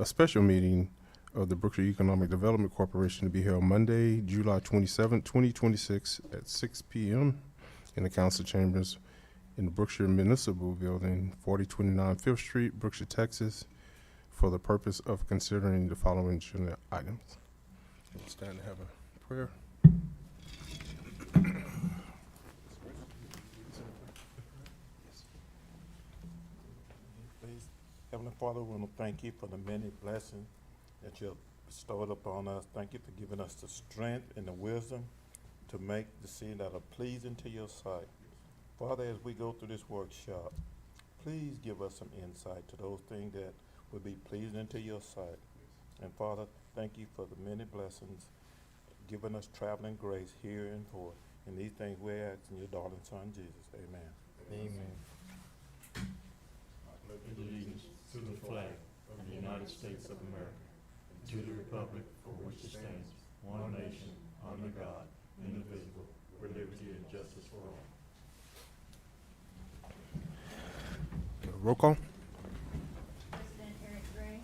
a special meeting of the Brookshire Economic Development Corporation to be held Monday, July 27, 2026 at 6 p.m. in the council chambers in the Brookshire Municipal Building, 4029 5th Street, Brookshire, Texas, for the purpose of considering the following agenda items. We'll stand to have a prayer. Please, Heavenly Father, we want to thank you for the many blessings that you have bestowed upon us. Thank you for giving us the strength and the wisdom to make decisions that are pleasing to your sight. Father, as we go through this workshop, please give us some insight to those things that will be pleasing to your sight. And Father, thank you for the many blessings, giving us traveling grace here and forth. And these things we ask in your darling Son, Jesus. Amen. Amen. I pledge allegiance to the flag of the United States of America, and to the republic for which it stands, one nation, under God, indivisible, with liberty and justice for all. Roll call. President Eric Gray,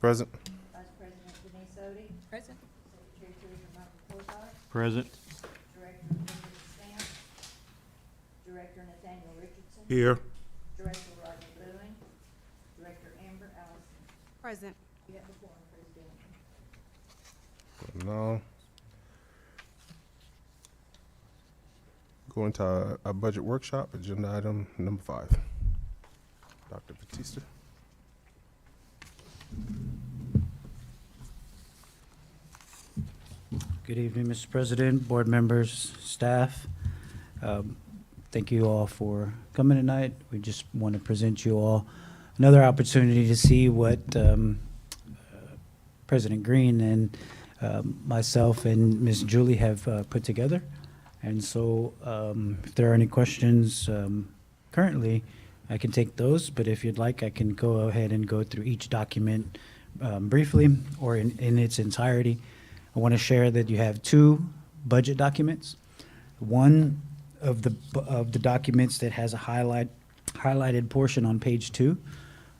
Present. Vice President Denise Odie, Present. Secretary Teresa Michael Cozart, Present. Director Elizabeth Stamp, Director Nathaniel Richardson, Here. Director Roger Bowen, Director Amber Allison. Present. You have the floor, President. Now, go into our budget workshop, agenda item number 5. Dr. Batista. Good evening, Mr. President, board members, staff. Thank you all for coming tonight. We just want to present you all another opportunity to see what President Green and myself and Ms. Julie have put together. And so if there are any questions currently, I can take those, but if you'd like, I can go ahead and go through each document briefly or in its entirety. I want to share that you have 2 budget documents. One of the documents that has a highlighted portion on page 2.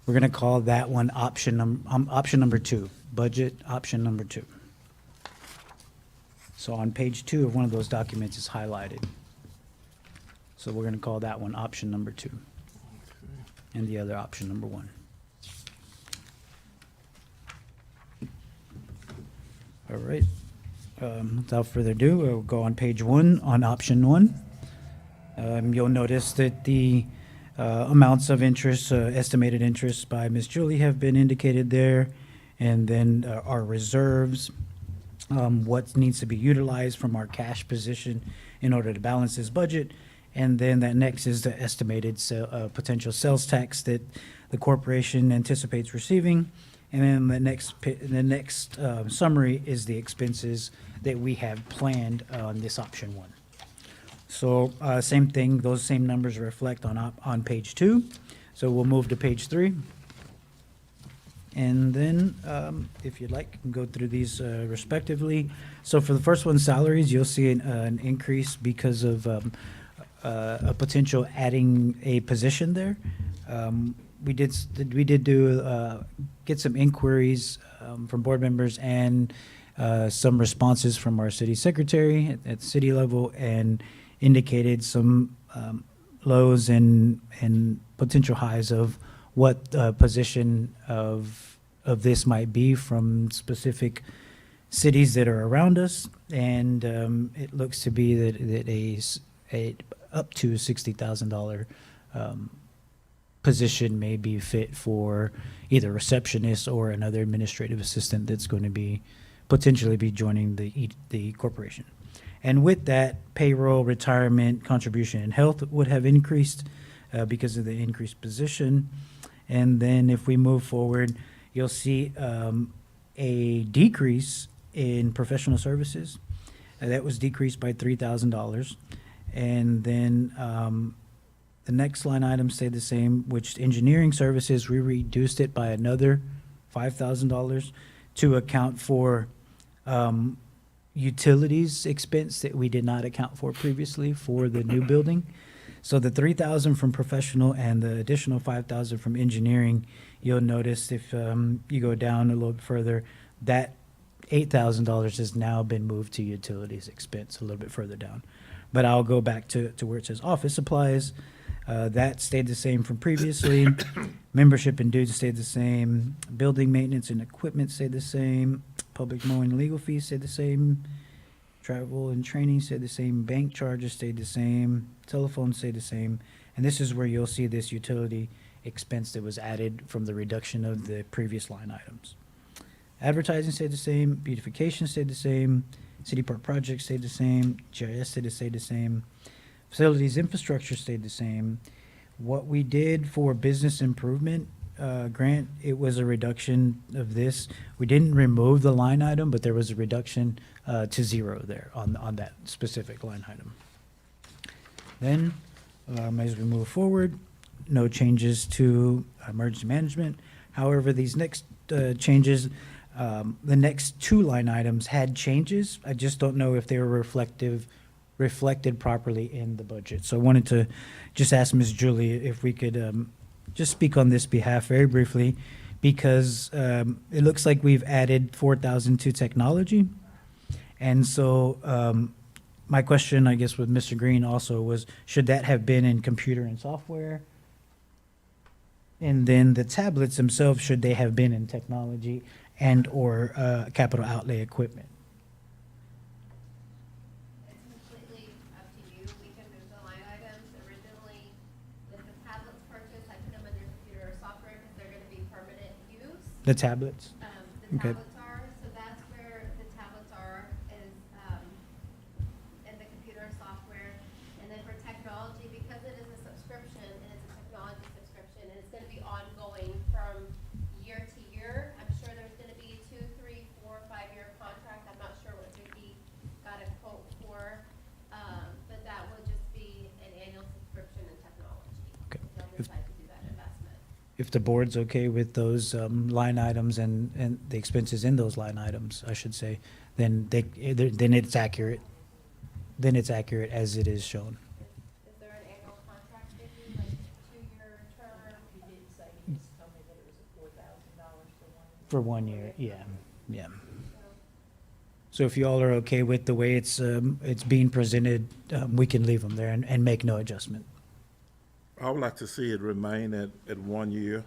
We're going to call that one option number 2, budget option number 2. So on page 2 of one of those documents is highlighted. So we're going to call that one option number 2, and the other option number 1. All right. Without further ado, we'll go on page 1 on option 1. You'll notice that the amounts of interest, estimated interest by Ms. Julie have been indicated there, and then our reserves, what needs to be utilized from our cash position in order to balance this budget. And then that next is the estimated potential sales tax that the corporation anticipates receiving. And then the next summary is the expenses that we have planned on this option 1. So same thing, those same numbers reflect on page 2. So we'll move to page 3. And then, if you'd like, you can go through these respectively. So for the first one, salaries, you'll see an increase because of a potential adding a position there. We did get some inquiries from board members and some responses from our city secretary at the city level, and indicated some lows and potential highs of what position of this might be from specific cities that are around us. And it looks to be that a up to $60,000 position may be fit for either receptionist or another administrative assistant that's going to be potentially be joining the corporation. And with that, payroll, retirement, contribution, and health would have increased because of the increased position. And then if we move forward, you'll see a decrease in professional services. That was decreased by $3,000. And then the next line items stayed the same, which engineering services, we reduced it by another $5,000 to account for utilities expense that we did not account for previously for the new building. So the 3,000 from professional and the additional 5,000 from engineering, you'll notice if you go down a little bit further, that $8,000 has now been moved to utilities expense a little bit further down. But I'll go back to where it says office supplies. That stayed the same from previously. Membership and dues stayed the same. Building maintenance and equipment stayed the same. Public mowing and legal fees stayed the same. Travel and training stayed the same. Bank charges stayed the same. Telephone stayed the same. And this is where you'll see this utility expense that was added from the reduction of the previous line items. Advertising stayed the same. Beautification stayed the same. City park projects stayed the same. GIS stayed the same. Facilities infrastructure stayed the same. What we did for business improvement grant, it was a reduction of this. We didn't remove the line item, but there was a reduction to zero there on that specific line item. Then, as we move forward, no changes to emergency management. However, these next changes, the next two line items had changes. I just don't know if they were reflected properly in the budget. So I wanted to just ask Ms. Julie if we could just speak on this behalf very briefly, because it looks like we've added 4,000 to technology. And so my question, I guess, with Mr. Green also was, should that have been in computer and software? And then the tablets themselves, should they have been in technology and or capital outlay equipment? It's completely up to you. We can move the line items. Originally, with the tablets purchase, I put them under computer or software because they're gonna be permanent use. The tablets? The Okay. tablets are, so that's where the tablets are, is, in the computer software. And then for technology, because it is a subscription, and it's a technology subscription, and it's gonna be ongoing from year to year. I'm sure there's gonna be 2, 3, 4, 5-year contract. I'm not sure what Vicky got a quote for, but that would just be an annual subscription in technology. Okay. If y'all decide to do that investment. If the board's okay with those line items and the expenses in those line items, I should say, then then it's accurate. Then it's accurate as it is shown. Is there an annual contract, Vicky, like 2-year term? You did say, you just told me that it was $4,000 For 1 year, yeah, yeah. So So if you all are okay with the way it's being presented, we can leave them there and make no adjustment. I would like to see it remain at 1 year,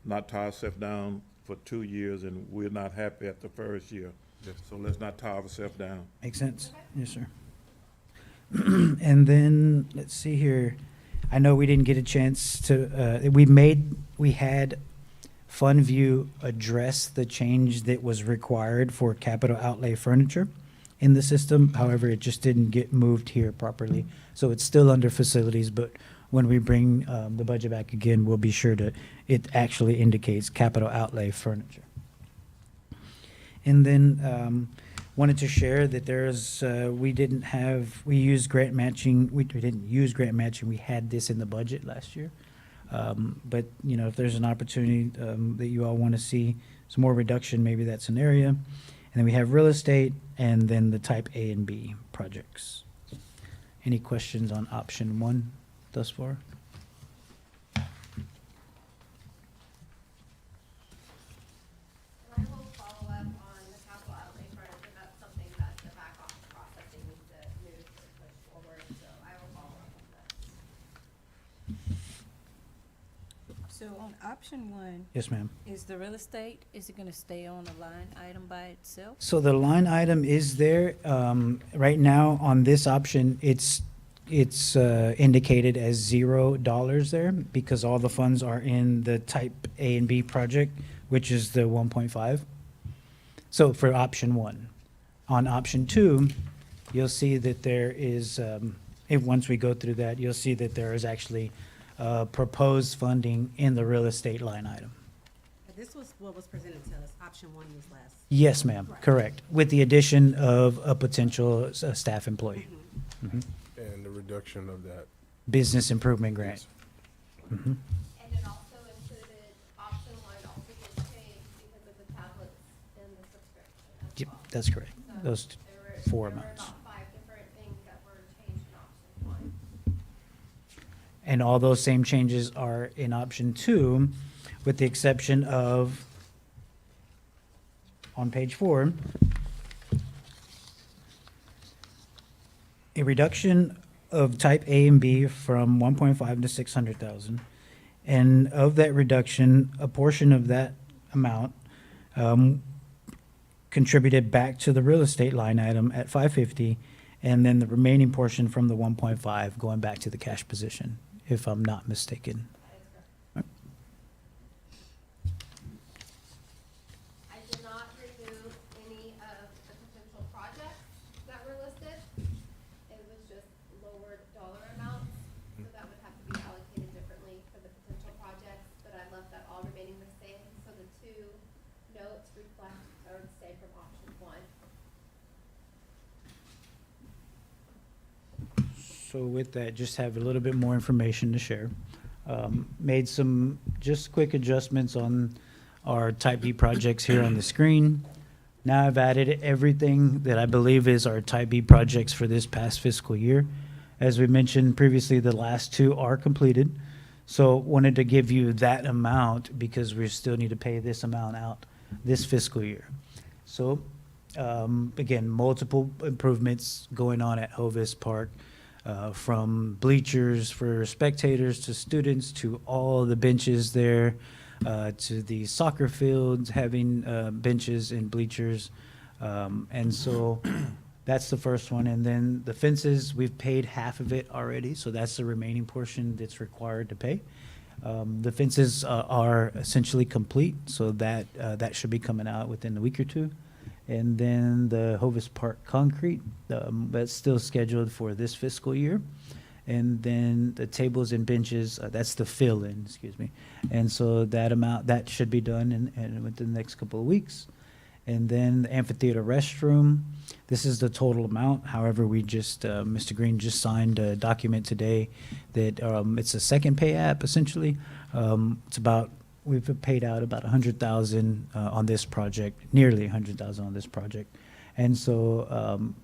not tie ourselves down for 2 years, and we're not happy at the first year. So let's not tie ourselves down. Make sense? Yes, sir. And then, let's see here. I know we didn't get a chance to, we had Fund View address the change that was required for capital outlay furniture in the system. However, it just didn't get moved here properly. So it's still under facilities, but when we bring the budget back again, we'll be sure to, it actually indicates capital outlay furniture. And then wanted to share that there's, we used grant matching, we didn't use grant matching, we had this in the budget last year. But, you know, if there's an opportunity that you all want to see some more reduction, maybe that's an area. And then we have real estate and then the type A and B projects. Any questions on option 1 thus far? And I will follow up on the capital outlay furniture. That's something that the back office processing needs to move to push forward, so I will follow up on that. So on option 1, Yes, ma'am. is the real estate, is it gonna stay on a line item by itself? So the line item is there. Right now, on this option, it's indicated as $0 there because all the funds are in the type A and B project, which is the 1.5. So for option 1. On option 2, you'll see that there is, once we go through that, you'll see that there is actually proposed funding in the real estate line item. This was what was presented to us. Option 1 was less. Yes, ma'am, Right. correct, with the addition of a potential staff employee. Mhm. And the reduction of that. Business improvement grant. Mhm. And it also included, option 1 also gets changed because of the tablets and the subscription as Yep, well. that's correct. So Those there were- four there were amounts. about 5 different things that were changed in option 1. And all those same changes are in option 2, with the exception of, on page 4, a reduction of type A and B from 1.5 to 600,000. And of that reduction, a portion of that amount contributed back to the real estate line item at 550, and then the remaining portion from the 1.5 going back to the cash position, if I'm not mistaken. I did not remove any of the potential projects that were listed. It was just lowered dollar amounts, so that would have to be allocated differently for the potential projects, but I left that all remaining the same, so the 2 notes reflect or stay from option 1. So with that, just have a little bit more information to share. Made some just quick adjustments on our type B projects here on the screen. Now I've added everything that I believe is our type B projects for this past fiscal year. As we mentioned previously, the last 2 are completed. So wanted to give you that amount because we still need to pay this amount out this fiscal year. So again, multiple improvements going on at Hovis Park. From bleachers for spectators to students to all the benches there, to the soccer fields having benches and bleachers. And so that's the first one. And then the fences, we've paid half of it already, so that's the remaining portion that's required to pay. The fences are essentially complete, so that should be coming out within a week or 2. And then the Hovis Park concrete, that's still scheduled for this fiscal year. And then the tables and benches, that's the fill-in, excuse me. And so that amount, that should be done in within the next couple of weeks. And then the amphitheater restroom, this is the total amount. However, we just, Mr. Green just signed a document today that it's a second pay app, essentially. It's about, we've paid out about 100,000 on this project, nearly 100,000 on this project. And so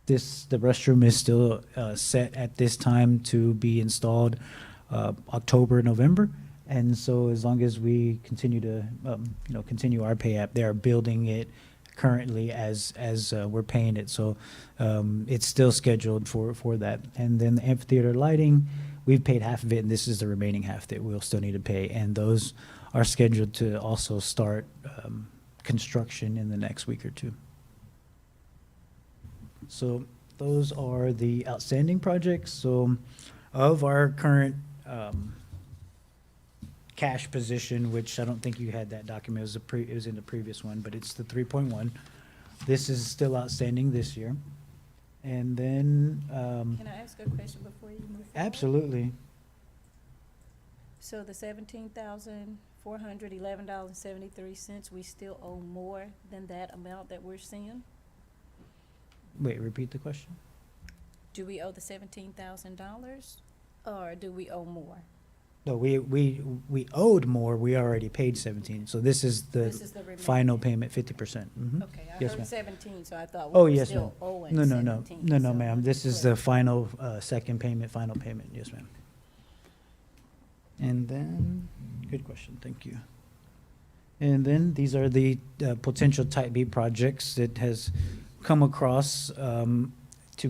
the restroom is still set at this time to be installed October, November. And so as long as we continue to, continue our pay app, they are building it currently as we're paying it. So it's still scheduled for that. And then the amphitheater lighting, we've paid half of it, and this is the remaining half that we'll still need to pay. And those are scheduled to also start construction in the next week or 2. So those are the outstanding projects. So of our current cash position, which I don't think you had that document, it was in the previous one, but it's the 3.1. This is still outstanding this year. And then, Can I ask a question before you move forward? absolutely. So the $17,411.73, we still owe more than that amount that we're seeing? Wait, repeat the question? Do we owe the $17,000 or do we owe more? No, we owed more. We already paid 17. So this is This is the the remaining. final payment, 50%. Mhm. Okay, I Yes, heard ma'am. 17, so I thought Oh, we were yes, still ma'am. owing No, 17. no, so ma'am. I'm This just is the clear. final, second payment, final payment. Yes, ma'am. And then, good question. Thank you. And then these are the potential Type B projects that has come across to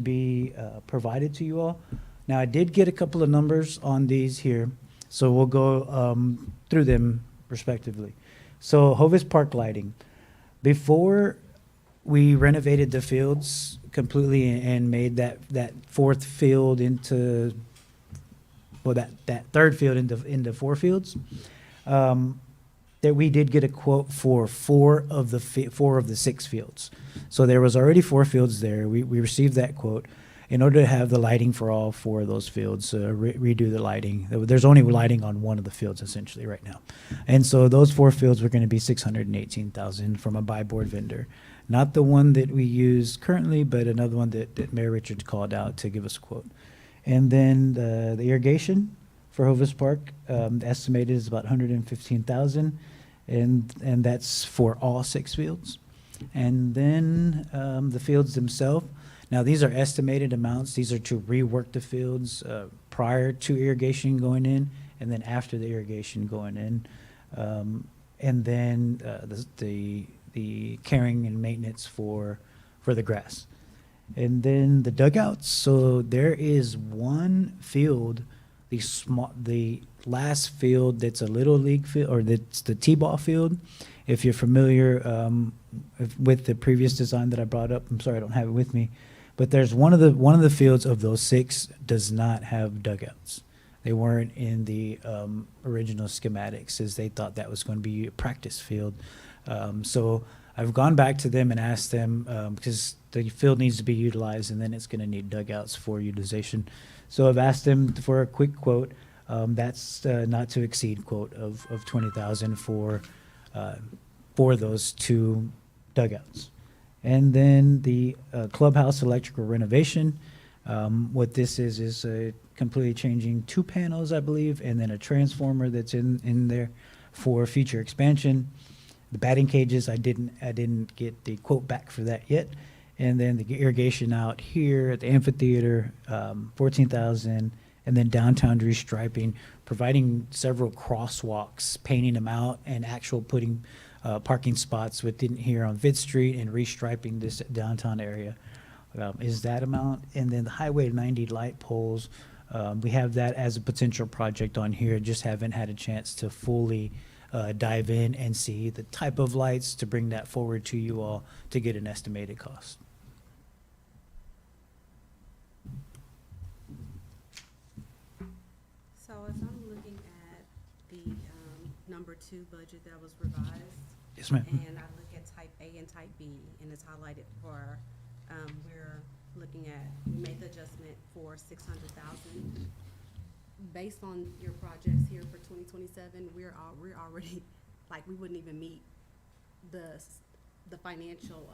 be provided to you all. Now, I did get a couple of numbers on these here, so we'll go through them respectively. So Hovis Park lighting. Before we renovated the fields completely and made that 4th field into, well, that 3rd field into 4 fields, that we did get a quote for 4 of the 6 fields. So there was already 4 fields there. We received that quote. In order to have the lighting for all 4 of those fields, redo the lighting. There's only lighting on 1 of the fields essentially right now. And so those 4 fields were going to be $618,000 from a buy board vendor. Not the one that we use currently, but another one that Mayor Richards called out to give us a quote. And then the irrigation for Hovis Park, estimated is about $115,000, and that's for all 6 fields. And then the fields themselves. Now, these are estimated amounts. These are to rework the fields prior to irrigation going in, and then after the irrigation going in. And then the caring and maintenance for the grass. And then the dugouts, so there is one field, the last field that's a little league field, or that's the T-ball field. If you're familiar with the previous design that I brought up, I'm sorry I don't have it with me, but there's one of the fields of those 6 does not have dugouts. They weren't in the original schematics, as they thought that was going to be a practice field. So I've gone back to them and asked them, because the field needs to be utilized, and then it's going to need dugouts for utilization. So I've asked them for a quick quote. That's not to exceed quote of 20,000 for those 2 dugouts. And then the clubhouse electrical renovation. What this is completely changing 2 panels, I believe, and then a transformer that's in there for future expansion. The batting cages, I didn't get the quote back for that yet. And then the irrigation out here at the amphitheater, 14,000, and then downtown restriping, providing several crosswalks, painting them out, and actual putting parking spots within here on Fifth Street and restriping this downtown area. Is that amount? And then the Highway 90 light poles, we have that as a potential project on here, just haven't had a chance to fully dive in and see the type of lights to bring that forward to you all to get an estimated cost. So as I'm looking at the number 2 budget that was revised, Yes, ma'am. and I look at type A and type B, and it's highlighted for, we're looking at, we made the adjustment for 600,000. Based on your projects here for 2027, we're already, like, we wouldn't even meet the financial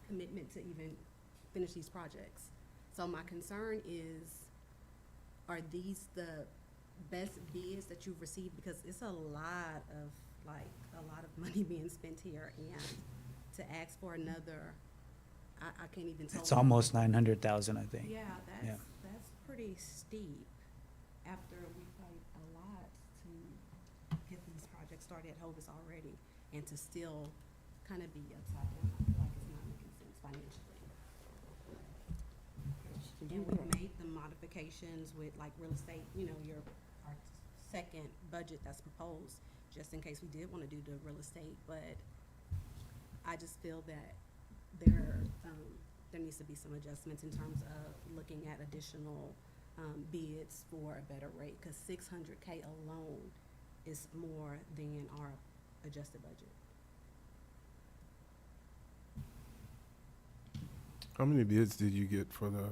commitment to even finish these projects. So my concern is, are these the best bids that you've received? Because it's a lot of money being spent here, and to ask for another, I can't even tell. It's almost 900,000, I think. Yeah, Yeah. that's pretty steep after we fight a lot to get these projects started at Hovis already, and to still kind of be upside down. I feel like it's not making sense financially. And we made the modifications with like real estate, our second budget that's proposed, just in case we did want to do the real estate, but I just feel that there needs to be some adjustments in terms of looking at additional bids for a better rate, because $600K alone is more than our adjusted budget. How many bids did you get for the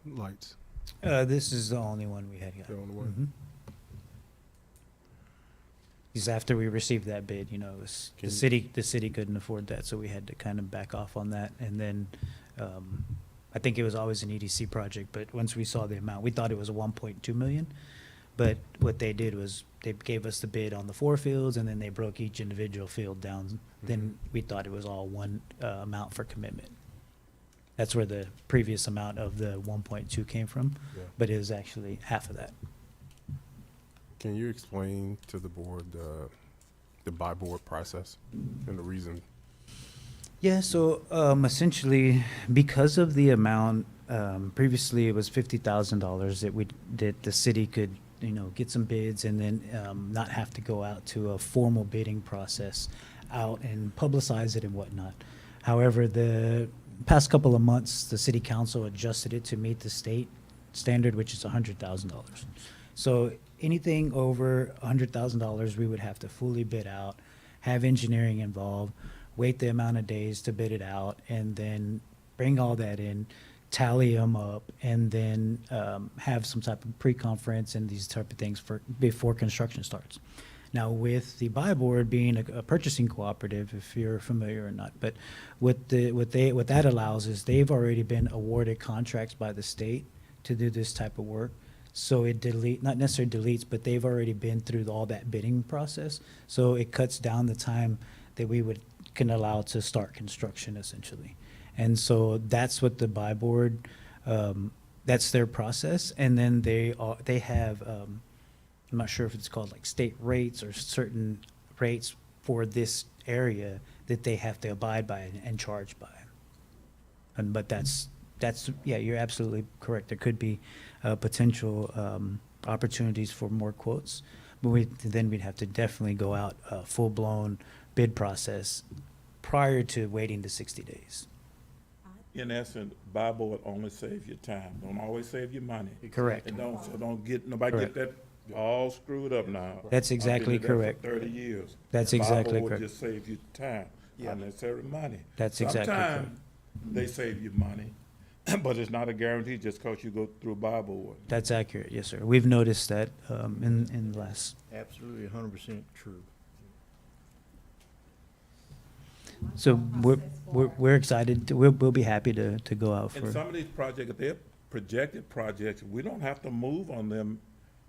lights? This is the only one we had got. The only one? Because after we received that bid, it was, Can the city couldn't afford that, so we had to kind of back off on that. And then, I think it was always an EDC project, but once we saw the amount, we thought it was 1.2 million. But what they did was they gave us the bid on the 4 fields, and then they broke each individual field down. Then we thought it was all one amount for commitment. That's where the previous amount of the 1.2 came from, Yeah. but it was actually half of that. Can you explain to the board the buy board process and the reason? Yeah, so essentially, because of the amount, previously it was $50,000 that the city could, get some bids and then not have to go out to a formal bidding process out and publicize it and whatnot. However, the past couple of months, the city council adjusted it to meet the state standard, which is $100,000. So anything over $100,000, we would have to fully bid out, have engineering involved, wait the amount of days to bid it out, and then bring all that in, tally them up, and then have some type of pre-conference and these type of things before construction starts. Now, with the buy board being a purchasing cooperative, if you're familiar or not, but what that allows is they've already been awarded contracts by the state to do this type of work. So it not necessarily deletes, but they've already been through all that bidding process. So it cuts down the time that we can allow to start construction essentially. And so that's what the buy board That's their process, and then they have, I'm not sure if it's called like state rates or certain rates for this area that they have to abide by and charge by. But that's, yeah, you're absolutely correct. There could be potential opportunities for more quotes, but then we'd have to definitely go out a full-blown bid process prior to waiting the 60 days. In essence, buy board only saves you time, don't always save you money. Correct. And don't get, nobody get that all screwed up now. That's exactly I've been in that correct. for 30 years. That's Buy exactly board correct. just saves you time, unnecessary money. That's exactly correct. Sometimes they save you money, but it's not a guarantee just because you go through buy board. That's accurate, yes, sir. We've noticed that in the last. Absolutely 100% true. So we're excited. We'll be happy to go out And for. some of these projects, if they're projected projects, we don't have to move on them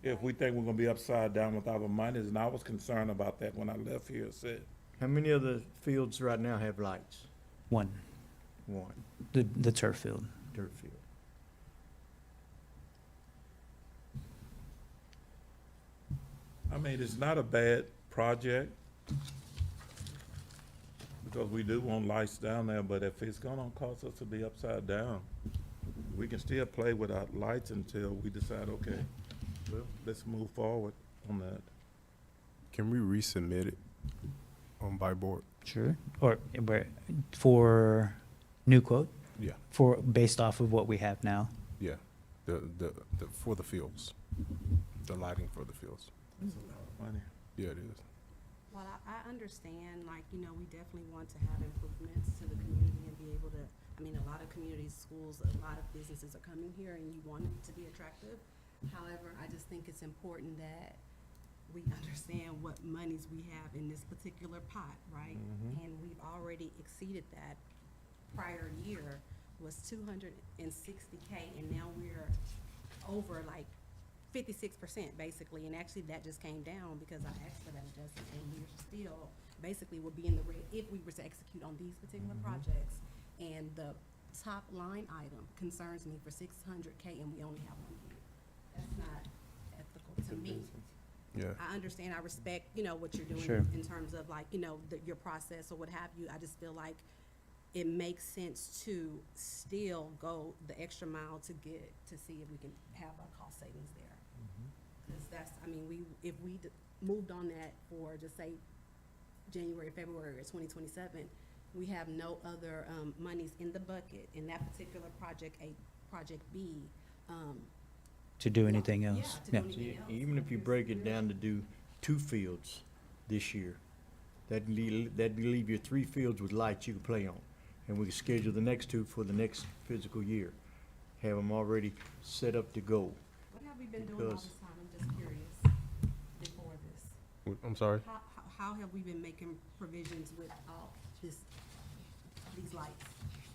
if we think we're gonna be upside down with our monies, and I was concerned about that when I left here, said, How many of the fields right now have lights? One, One, the turf field. dirt field. I mean, it's not a bad project, because we do want lights down there, but if it's gonna cause us to be upside down, we can still play without lights until we decide, okay, well, let's move forward on that. Can we resubmit it on buy board? Sure. Or for new quote, Yeah, based off of what we have now. yeah, the for the fields, the lighting for the fields. That's a lot of money. Yeah, it is. Well, I understand, like, you know, we definitely want to have improvements to the community and be able to, I mean, a lot of communities, schools, a lot of businesses are coming here and you want it to be attractive. However, I just think it's important that we understand what monies we have in this particular pot, right? Mhm. And we've already exceeded that. Prior year was 260K, and now we're over like 56% basically, and actually that just came down because I asked for that adjustment, and we're still, basically will be in the red if we were to execute on these particular projects. And the top line item concerns me for 600K, and we only have 1 year. That's not ethical to me. Yeah. I understand, I respect, you know, what you're doing Sure. in terms of like, you know, your process or what have you. I just feel like it makes sense to still go the extra mile to see if we can have our cost savings there. Cause that's, I mean, if we moved on that for, just say, January, February of 2027, we have no other, monies in the bucket in that particular project, Project B, To do anything else. yeah, to do See, anything else. even if you break it down to do 2 fields this year, that'd leave you 3 fields with lights you can play on. And we can schedule the next 2 for the next physical year. Have them already set up to go. What have we been doing all because- this time? I'm just curious, before this. I'm sorry. How have we been making provisions with all these lights?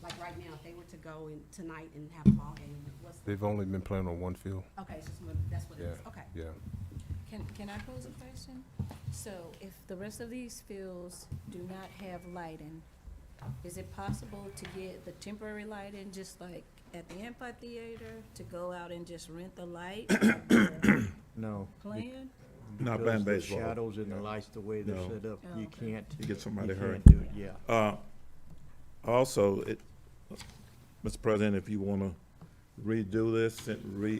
Like right now, if they were to go in tonight and have a ball game, what's the? They've only been playing on one field. Okay, it's just that's what it Yeah, is, okay. yeah. Can I pose a question? So if the rest of these fields do not have lighting, is it possible to get the temporary lighting, just like at the amphitheater, to go out and just rent the light No. playing? Not because playing the baseball. shadows and the lights, the way they're No. set up, Oh, you okay. can't. You get somebody you hurt. can't do it, yeah. Also, Mr. President, if you wanna redo this,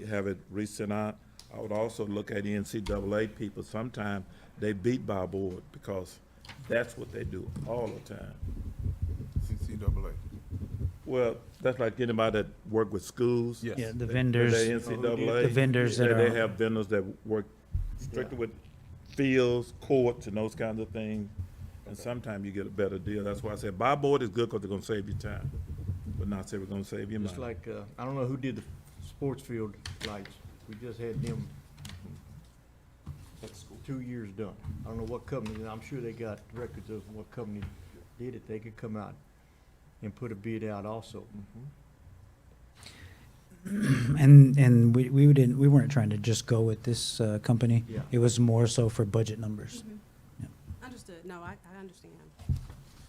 have it resent out, I would also look at the NCAA people. Sometimes they beat by a board because that's what they do all the time. CCAA. Well, that's like anybody that work with schools. Yes. Yeah, the They vendors, NCAA. the vendors that They are, have vendors that work strictly with fields, courts, and those kinds of things. And sometimes you get a better deal. That's why I said buy board is good because they're gonna save you time, but not say we're gonna save you money. Just like, I don't know who did the sports field lights. We just had them 2 years done. I don't know what company, and I'm sure they got records of what company did it. They could come out and put a bid out also. and we weren't trying to just go with this company. Yeah. It was more so for budget numbers. Understood, no, I understand.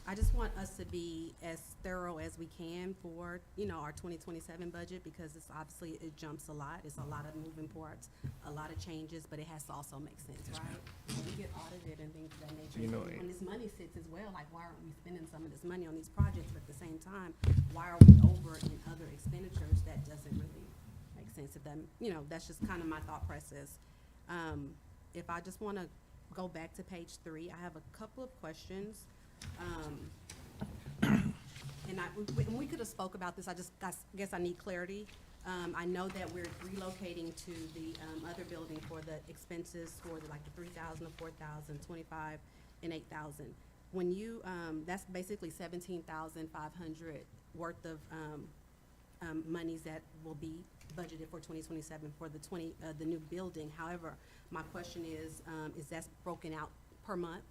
I just want us to be as thorough as we can for, you know, our 2027 budget, because it's obviously, it jumps a lot. It's a lot of moving parts, a lot of changes, but it has to also make sense, right? When we get audited and things of that nature, You know, when this money sits as well, like, why aren't we spending some of this money on these projects, but at the same time, why are we over in other expenditures? That doesn't really make sense. If that, you know, that's just kind of my thought process. If I just wanna go back to page 3, I have a couple of questions. And we could have spoke about this, I guess I need clarity. I know that we're relocating to the, other building for the expenses for the, like, the 3,000, the 4,000, 25, and 8,000. When you, that's basically 17,500 worth of, monies that will be budgeted for 2027 for the new building. However, my question is that broken out per month?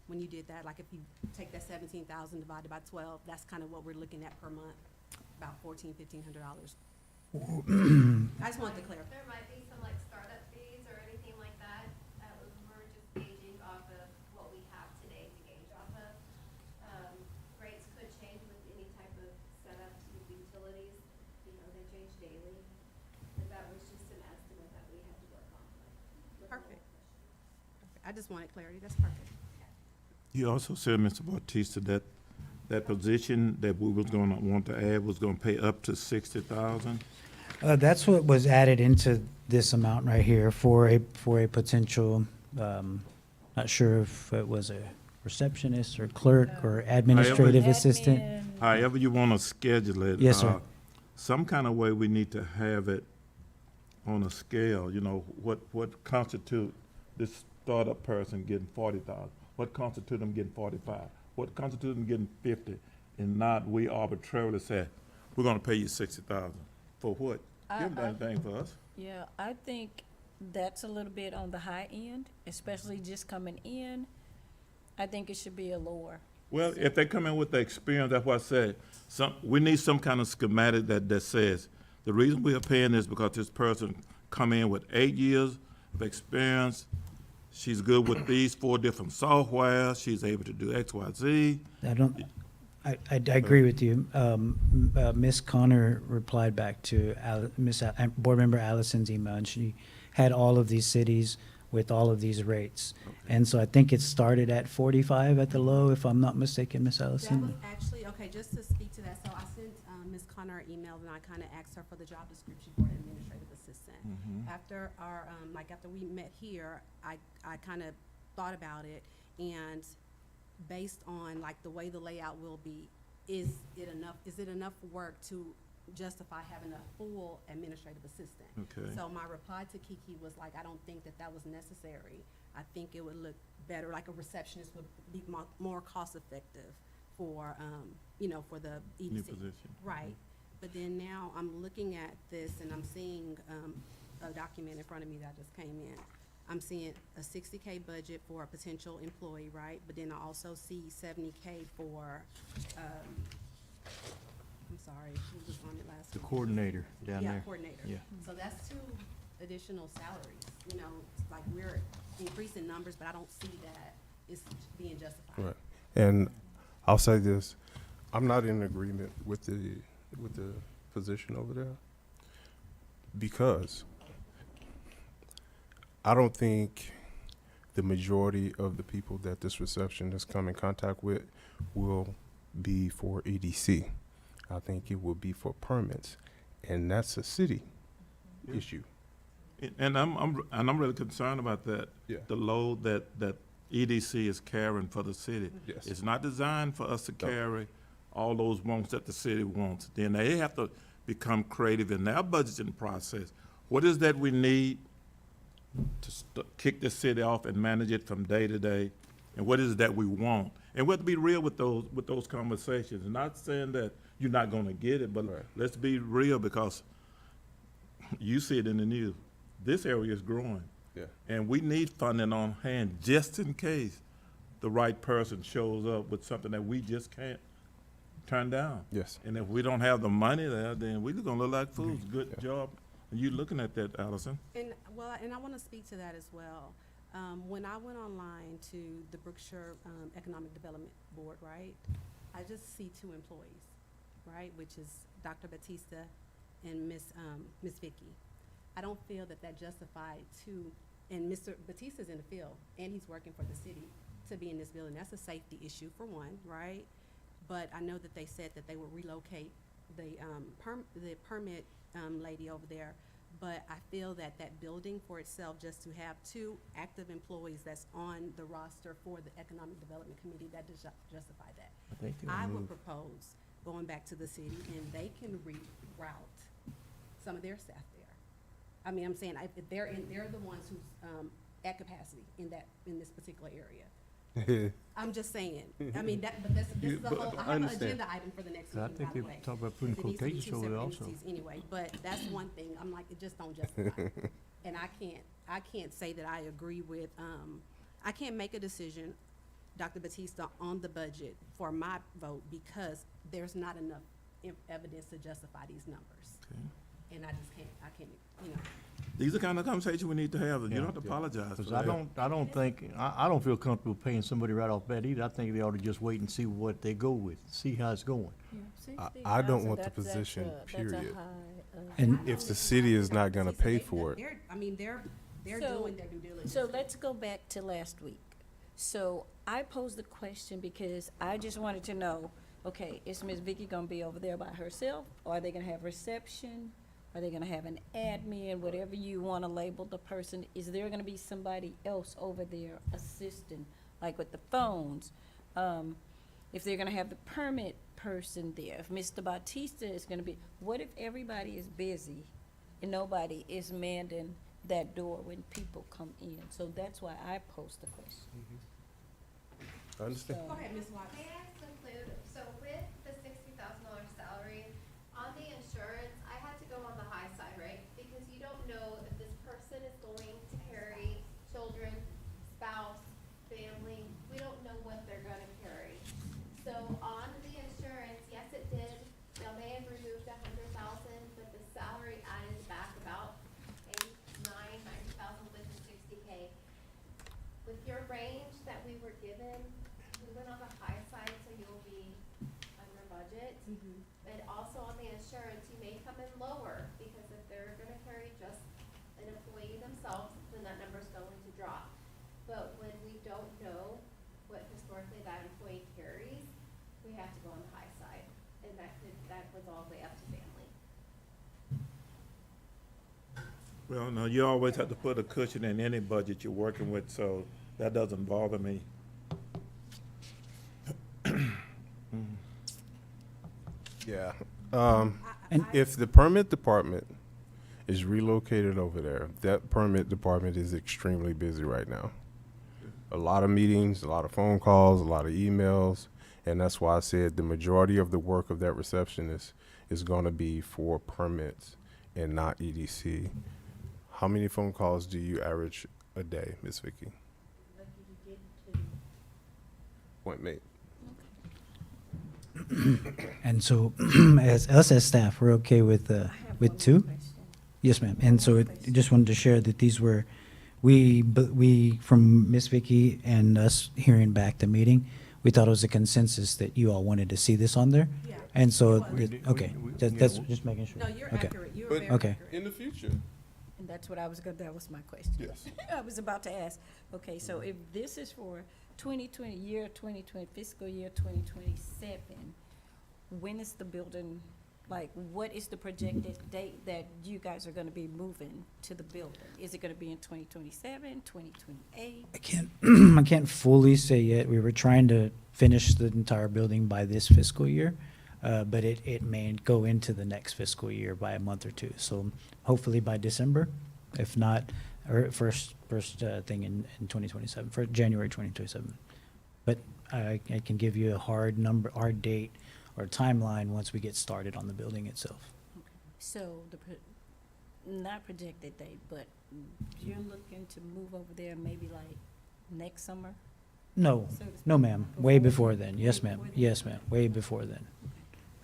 When you did that, like if you take that 17,000 divided by 12, that's kind of what we're looking at per month, about $1,400, $1,500. I just wanted to clarify. There might be some like startup fees or anything like that. We're just gauging off of what we have today to gauge off of. Rates could change with any type of setup with utilities. You know, they change daily. But that was just an estimate that we had to work on. Perfect. I just wanted clarity. That's perfect. You also said, Mr. Bautista, that position that we was gonna want to add was gonna pay up to 60,000? That's what was added into this amount right here for a potential, not sure if it was a receptionist or clerk or administrative assistant. Admin. However you wanna schedule it. Yes, sir. Some kind of way we need to have it on a scale, you know, what constitute this startup person getting 40,000? What constitute them getting 45? What constitute them getting 50? And not we arbitrarily say, we're gonna pay you 60,000. For what? You haven't done anything for us. Yeah, I think that's a little bit on the high end, especially just coming in. I think it should be a lower. Well, if they come in with the experience, that's what I said. We need some kind of schematic that says, the reason we are paying this because this person come in with 8 years of experience. She's good with these 4 different softwares. She's able to do X, Y, Z. I agree with you. Ms. Connor replied back to Board Member Allison's email, and she had all of these cities with all of these rates. And so I think it started at 45 at the low, if I'm not mistaken, Ms. That Allison. was actually, okay, just to speak to that, so I sent Ms. Connor an email, and I kind of asked her for the job description for the administrative assistant. After our, after we met here, I kind of thought about it, and based on like the way the layout will be, is it enough work to justify having a full administrative assistant? Okay. So my reply to Kiki was like, I don't think that was necessary. I think it would look better, like a receptionist would be more cost effective for, for the EDC. New position. Right. But then now I'm looking at this and I'm seeing, a document in front of me that just came in. I'm seeing a 60K budget for a potential employee, right? But then I also see 70K for, I'm sorry, who was on it last The week? coordinator down Yeah, there. coordinator. Yeah. So that's 2 additional salaries, you know, it's like we're increasing numbers, but I don't see that it's being justified. Right. And I'll say this, I'm not in agreement with the position over there, because I don't think the majority of the people that this receptionist come in contact with will be for EDC. I think it will be for permits, and that's a city issue. And I'm really concerned about that. Yeah. The load that EDC is carrying for the city. Yes. It's not designed for us to No. carry all those wants that the city wants. Then they have to become creative in their budgeting process. What is that we need to kick the city off and manage it from day to day? And what is it that we want? And we have to be real with those conversations. Not saying that you're not gonna get it, but Right. let's be real, because you see it in the news. This area is growing. Yeah. And we need funding on hand just in case the right person shows up with something that we just can't turn down. Yes. And if we don't have the money there, then we're gonna look like fools. Good job. You looking at that, Allison? And, well, and I want to speak to that as well. When I went online to the Brookshire Economic Development Board, right, I just see two employees, right, which is Dr. Batista and Miss Vicky. I don't feel that that justified two, and Mr. Batista's in the field, and he's working for the city to be in this building. That's a safety issue for one, right? But I know that they said that they will relocate the permit lady over there. But I feel that that building for itself, just to have two active employees that's on the roster for the Economic Development Committee, that does justify that. I think they'll I would move. propose going back to the city, and they can reroute some of their staff there. I mean, I'm saying, if they're the ones who's at capacity in this particular area. I'm just saying. I mean, but this is the whole, I have an understand. agenda item for the next I meeting, think by the they way. talk about putting It needs to be quotations two over there separate also. entities Anyway, but that's one thing, I'm like, it just don't justify. And I can't say that I agree with, I can't make a decision, Dr. Batista, on the budget for my vote because there's not enough evidence to justify these numbers. And I can't, you know. These are kind of conversations we need to have, and you don't have to Yeah. apologize for Because that. I don't think, I don't feel comfortable paying somebody right off bat either. I think they ought to just wait and see what they go with, see how it's going. I don't want the position, period. And If the city is not gonna pay for it. They're So- doing their due diligence. So let's go back to last week. So I posed the question because I just wanted to know, okay, is Ms. Vicky gonna be over there by herself? Or are they gonna have reception? Are they gonna have an admin, whatever you wanna label the person? Is there gonna be somebody else over there assisting, like with the phones? If they're gonna have the permit person there, if Mr. Bautista is gonna be, what if everybody is busy and nobody is manning that door when people come in? So that's why I posed the question. I understand. Go ahead, Ms. Watts. May I conclude? So with the $60,000 salary, on the insurance, I had to go on the high side, right? Because you don't know if this person is going to carry children, spouse, family. We don't know what they're gonna carry. So on the insurance, yes, it did. Now, they have removed 100,000, but the salary added back about 90,000 with the 60K. With your range that we were given, we went on the high side, so you'll be under budget. But also on the insurance, you may come in lower, because if they're gonna carry just an employee themselves, then that number's going to drop. But when we don't know what historically that employee carries, we have to go on the high side, and that was all the way up to family. Well, no, you always have to put a cushion in any budget you're working with, so that doesn't bother me. Yeah. And- If the permit department is relocated over there, that permit department is extremely busy right now. A lot of meetings, a lot of phone calls, a lot of emails, and that's why I said the majority of the work of that receptionist is gonna be for permits and not EDC. How many phone calls do you average a day, Ms. Vicky? Point made. And so, as us as staff, we're okay with two? Yes, ma'am. And so just wanted to share that these were, we, from Miss Vicky and us hearing back the meeting, we thought it was a consensus that you all wanted to see this on there. Yeah. And so, It was. okay, that's just making sure. No, you're Okay. accurate, you're But- very Okay. accurate. In the future, And that's what I was gonna, that was my question. yes. I was about to ask, okay, so if this is for 2020, fiscal year 2027, when is the building, like, what is the projected date that you guys are gonna be moving to the building? Is it gonna be in 2027, 2028? I can't fully say yet. We were trying to finish the entire building by this fiscal year, but it may go into the next fiscal year by a month or two. So hopefully by December, if not, or first thing in 2027, for January 2027. But I can give you a hard number, hard date or timeline once we get started on the building itself. So not projected date, but you're looking to move over there maybe like next summer? No, So to no, speak, ma'am. Way before- before then. Yes, way ma'am. before then? Yes, ma'am. Way before then.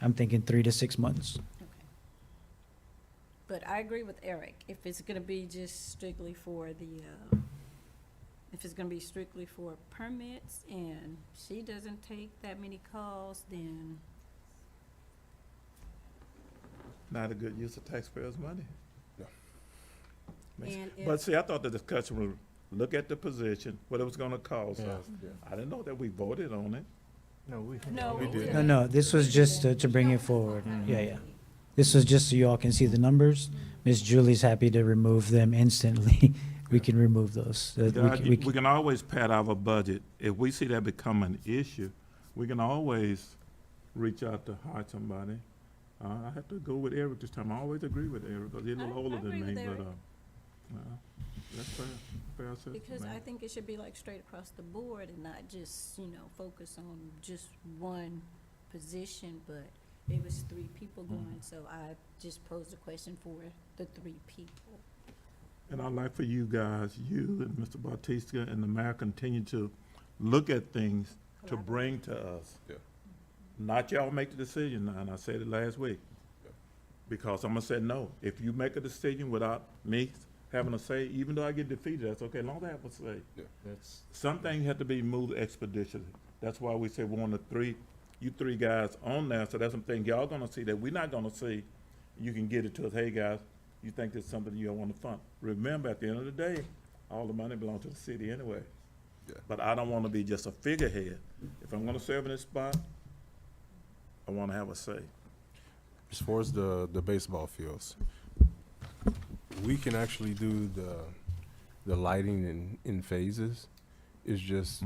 I'm thinking 3 to 6 months. Okay. But I agree with Eric, if it's gonna be just strictly for the, if it's gonna be strictly for permits and she doesn't take that many calls, then Not a good use of taxpayers' money. No. And But if, see, I thought the discussion was, look at the position, what it was gonna cost Yeah, us. yeah. I didn't know that we voted on it. No, we. no. We did. No, this was just to bring it forward. Yeah. This was just so you all can see the numbers. Ms. Julie's happy to remove them instantly. We can remove those. We can always pad our budget. If we see that become an issue, we can always reach out to hire somebody. I have to go with Eric this time. I always agree with Eric, because he's a little I older agree than me, with but, Eric. that's fair assessment. Because I think it should be like straight across the board and not just, focus on just one position, but it was 3 people going, so I just posed a question for the 3 people. And I'd like for you guys, you and Mr. Bautista and the mayor, continue to look at things to bring to us. Yeah. Not y'all make the decision now, and I said it last week. Yeah. Because I'm gonna say no. If you make a decision without me having a say, even though I get defeated, that's okay, as long as I have a say. That's, Some things have to be moved expeditiously. That's why we say we want you 3 guys on there, so that's some things y'all gonna see that we're not gonna see. You can get it to us, hey, guys, you think there's something you don't wanna fund. Remember, at the end of the day, all the money belongs to the city anyway. Yeah. But I don't wanna be just a figurehead. If I'm gonna serve in this spot, I wanna have a say. As far as the baseball fields, we can actually do the lighting in phases. It's just,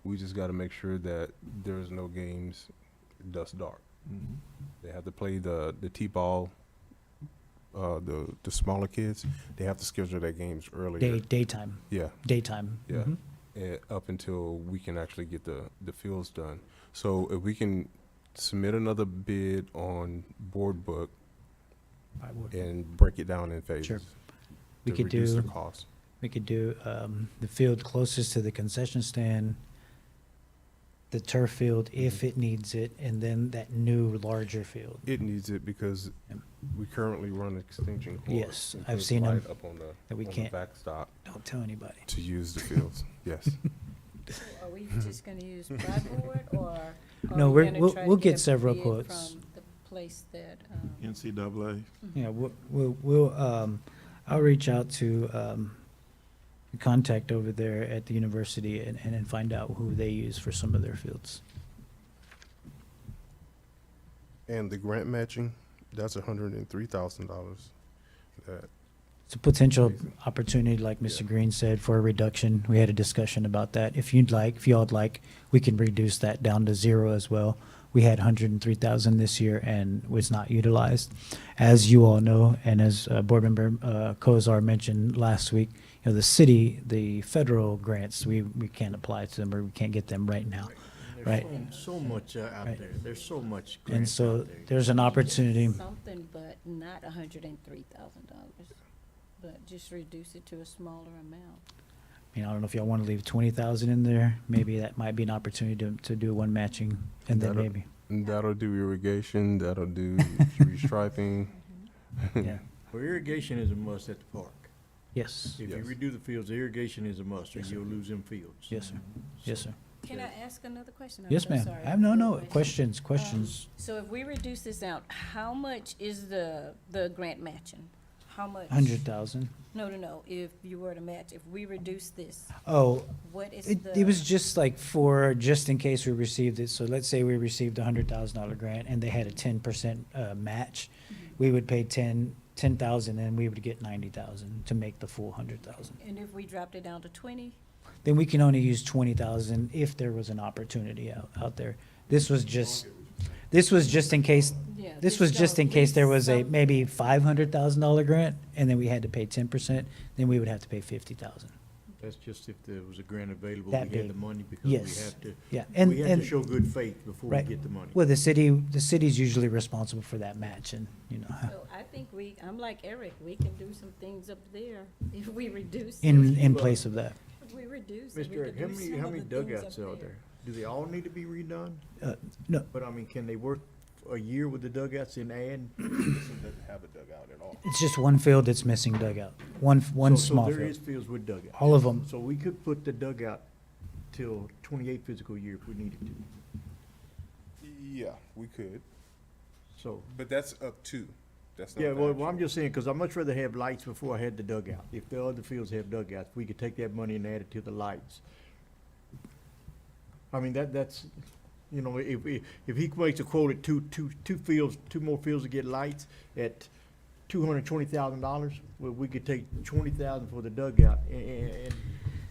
we just gotta make sure that there's no games dusk dark. Mhm. They have to play the T-ball, the smaller kids, they have to schedule their games earlier. Daytime, Yeah, daytime. Yeah. Mhm. up until we can actually get the fields done. So if we can submit another bid on board book I would. and break it down in phases. Sure. We to could reduce the do, cost. we could do the field closest to the concession stand, the turf field if it needs it, and then that new larger field. It needs it because Yep. we currently run extension cords. Yes, and I've put seen 'em light up on that we the can't- backstop Don't tell anybody. to use the fields. Yes. So are we just gonna use plywood, or are No, we we're- gonna we'll- try to we'll get get a several bid quotes. from the place that, NCAA. Yeah, I'll reach out to the contact over there at the university and then find out who they use for some of their fields. And the grant matching, that's $103,000. That, It's a potential opportunity, like Mr. Green said, for a reduction. We had a discussion about that. If y'all'd like, we can reduce that down to 0 as well. We had 103,000 this year and was not utilized. As you all know, and as Board Member Kozar mentioned last week, the federal grants, we can't apply to them or we can't get them right now. Right. There's so much out Right. there. There's so much And grants so out there. there's an opportunity. something, but not $103,000, but just reduce it to a smaller amount. I don't know if y'all want to leave 20,000 in there. Maybe that might be an opportunity to do one matching, and then That'll- maybe, that'll do irrigation, that'll do restriping. yeah. Well, irrigation is a must at the park. Yes, If you Yes. redo the fields, irrigation is a must, or Yes, sir. you'll lose them fields. yes, sir. Yes, sir. Can I ask another question? I'm Yes, so ma'am. sorry. I have no, Quick questions, Um, questions. So if we reduce this out, how much is the grant matching? How much? 100,000. No. If you were to match, if we reduce this, Oh, what is it was just like just in case we received it. So let's say we received a $100,000 grant and they had a 10% match. We would pay 10,000 and we would get 90,000 to make the full 100,000. And if we dropped it down to 20? Then we can only use 20,000 if there was an opportunity out there. This was just in case, Yeah. this was just in don't case there leave was a some- maybe $500,000 grant and then we had to pay 10%, then we would have to pay 50,000. That's just if there was a grant available, we That had the big. money, because we Yes. have to, Yeah, we have to and, show good faith before we Right. get the money. well, the city's usually responsible for that match and, So I think I'm like Eric, we can do some things up there if we reduce. in place of that. If we reduce it, Mr. we Eric, can do some how of many the things dugouts up are there? Do they all need to be redone? No, But I mean, can they work a year with the dugouts and add? This one doesn't have a dugout at all. It's just one field that's missing dugout, one small So there is field. fields with dugouts. All of them. So we could put the dugout till 28 physical year if we needed to. Yeah, we could, So, but that's up to. That's not yeah, the well, actual. I'm just saying, because I'd much rather have lights before I had the dugout. If the other fields have dugouts, we could take that money and add it to the lights. I mean, that's, you know, if he makes a quote at two more fields to get lights at $220,000, well, we could take $20,000 for the dugout and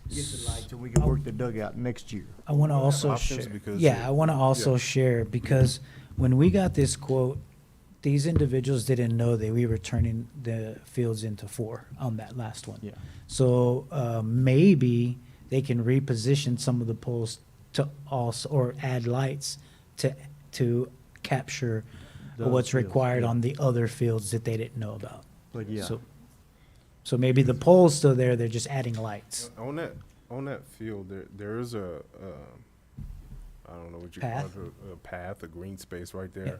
get the lights, and we can work the dugout next year. I want to We'll have also options share, because yeah, I want to also yeah. share, because when we got this quote, these individuals didn't know that we were turning the fields into 4 on that last one. Yeah. So maybe they can reposition some of the poles to also, or add lights to capture Those what's fields, required yeah. on the other fields that they didn't know about. But yeah, So maybe the pole's still there, they're just adding lights. On that field, there is a, I don't know what you Path? call it, a path, a green space right there,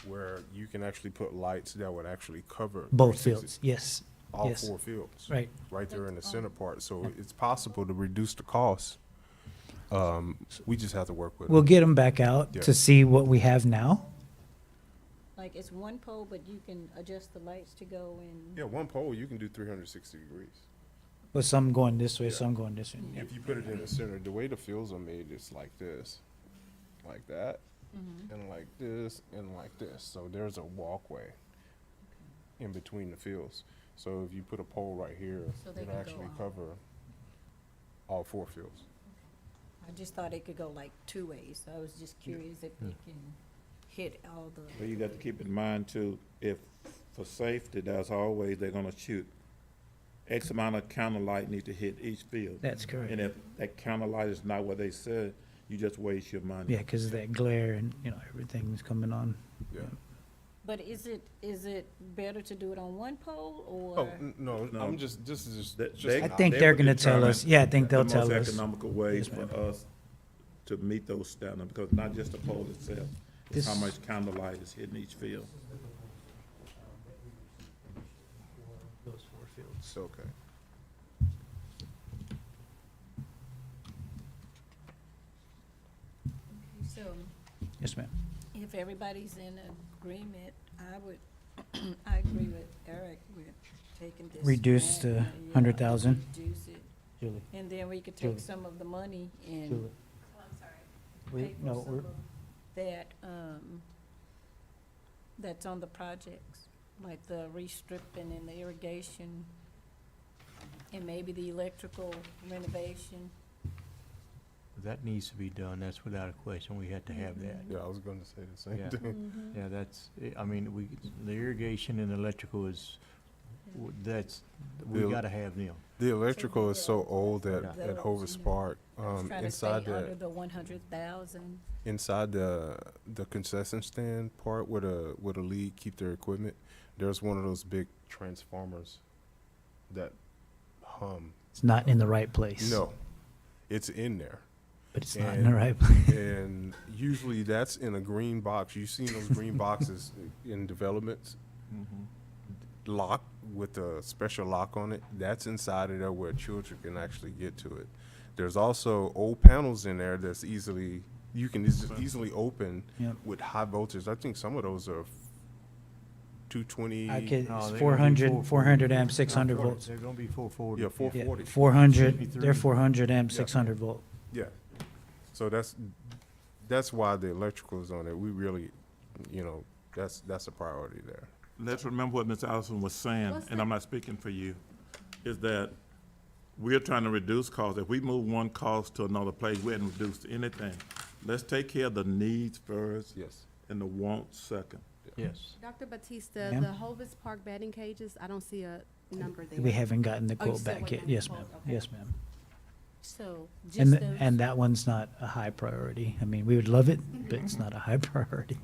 where you can actually put lights that would actually cover. Both 360 fields, yes, All yes. 4 fields. right. Right there in the center part, so it's possible to reduce the cost. We just have to work with it. We'll get them back out Yeah. to see what we have now. Like, it's one pole, but you can adjust the lights to go in. Yeah, one pole, you can do 360 degrees. With some going this way, Yeah. some going this way. Yeah. If you put it in the center, the way the fields are made, it's like this, like that, and like this, and like this. So there's a walkway in between the fields. So if you put a pole right here, So they it'll can go actually on. cover all 4 fields. I just thought it could go like 2 ways, so I was just curious if it can hit all the. But you got to keep in mind too, if, for safety, there's always, they're gonna shoot X amount of counter light need to hit each field. That's correct. And if that counter light is not what they said, you just waste your money. Yeah, because of that glare and, everything's coming on. Yeah. But is it better to do it on one pole, or? Oh, no, No. this is just. That- just they- I think they they're would gonna tell determine us, yeah, I think they'll The tell most us. economical ways Yes, for ma'am. us to meet those standards, because not just the pole itself, it's how This- much counter light is hitting each field. Those 4 fields. Okay. So, Yes, ma'am. if everybody's in agreement, I would, I agree with Eric with taking this. Reduce grant, the yeah, 100,000. Reduce it, Julie, and then we could Julie. take some of the money and Julie, Oh, I'm sorry. we, pay for no, some we're, of that, that's on the projects, like the restripping and the irrigation, and maybe the electrical renovation. that needs to be done, that's without a question, we had to have that. Yeah, I was gonna say the same Yeah. thing. Yeah, that's, I mean, the irrigation and electrical is, we Bill- gotta have them. The electrical is so old Yeah. at Hovis Park, Trying to stay inside under the, the 100,000. inside the concession stand part where the league keep their equipment, there's one of those big transformers that hum. it's not in the right place. No, it's in there. But it's not in the And- right place. And usually that's in a green box. You've seen those green boxes in developments, locked with a special lock on it. That's inside of there where children can actually get to it. There's also old panels in there that's it's just easily open Yep. with high voltage. I think some of those are 220. I could, No, it's they're gonna be 400, 400 amp, 600 volts. They're gonna be 440. Yeah, Yeah, 440. 400, they're 73. 400 amp, Yeah. 600 volt. Yeah. So that's why the electrical is on it. We really, that's a priority there. Let's remember what Ms. Allison was saying, What's and that? I'm not speaking for you, is that we're trying to reduce costs. If we move one cost to another place, we hadn't reduced anything. Let's take care of the needs first Yes. and the wants second. Yes. Dr. Batista, Ma'am? the Hovis Park batting cages, I don't see a number there. We haven't gotten the Oh, you quote still back yet. waiting? Yes, Oh, ma'am. okay. Yes, ma'am. So, just And, those. and that one's not a high priority. I mean, we would love it, but it's not a high priority.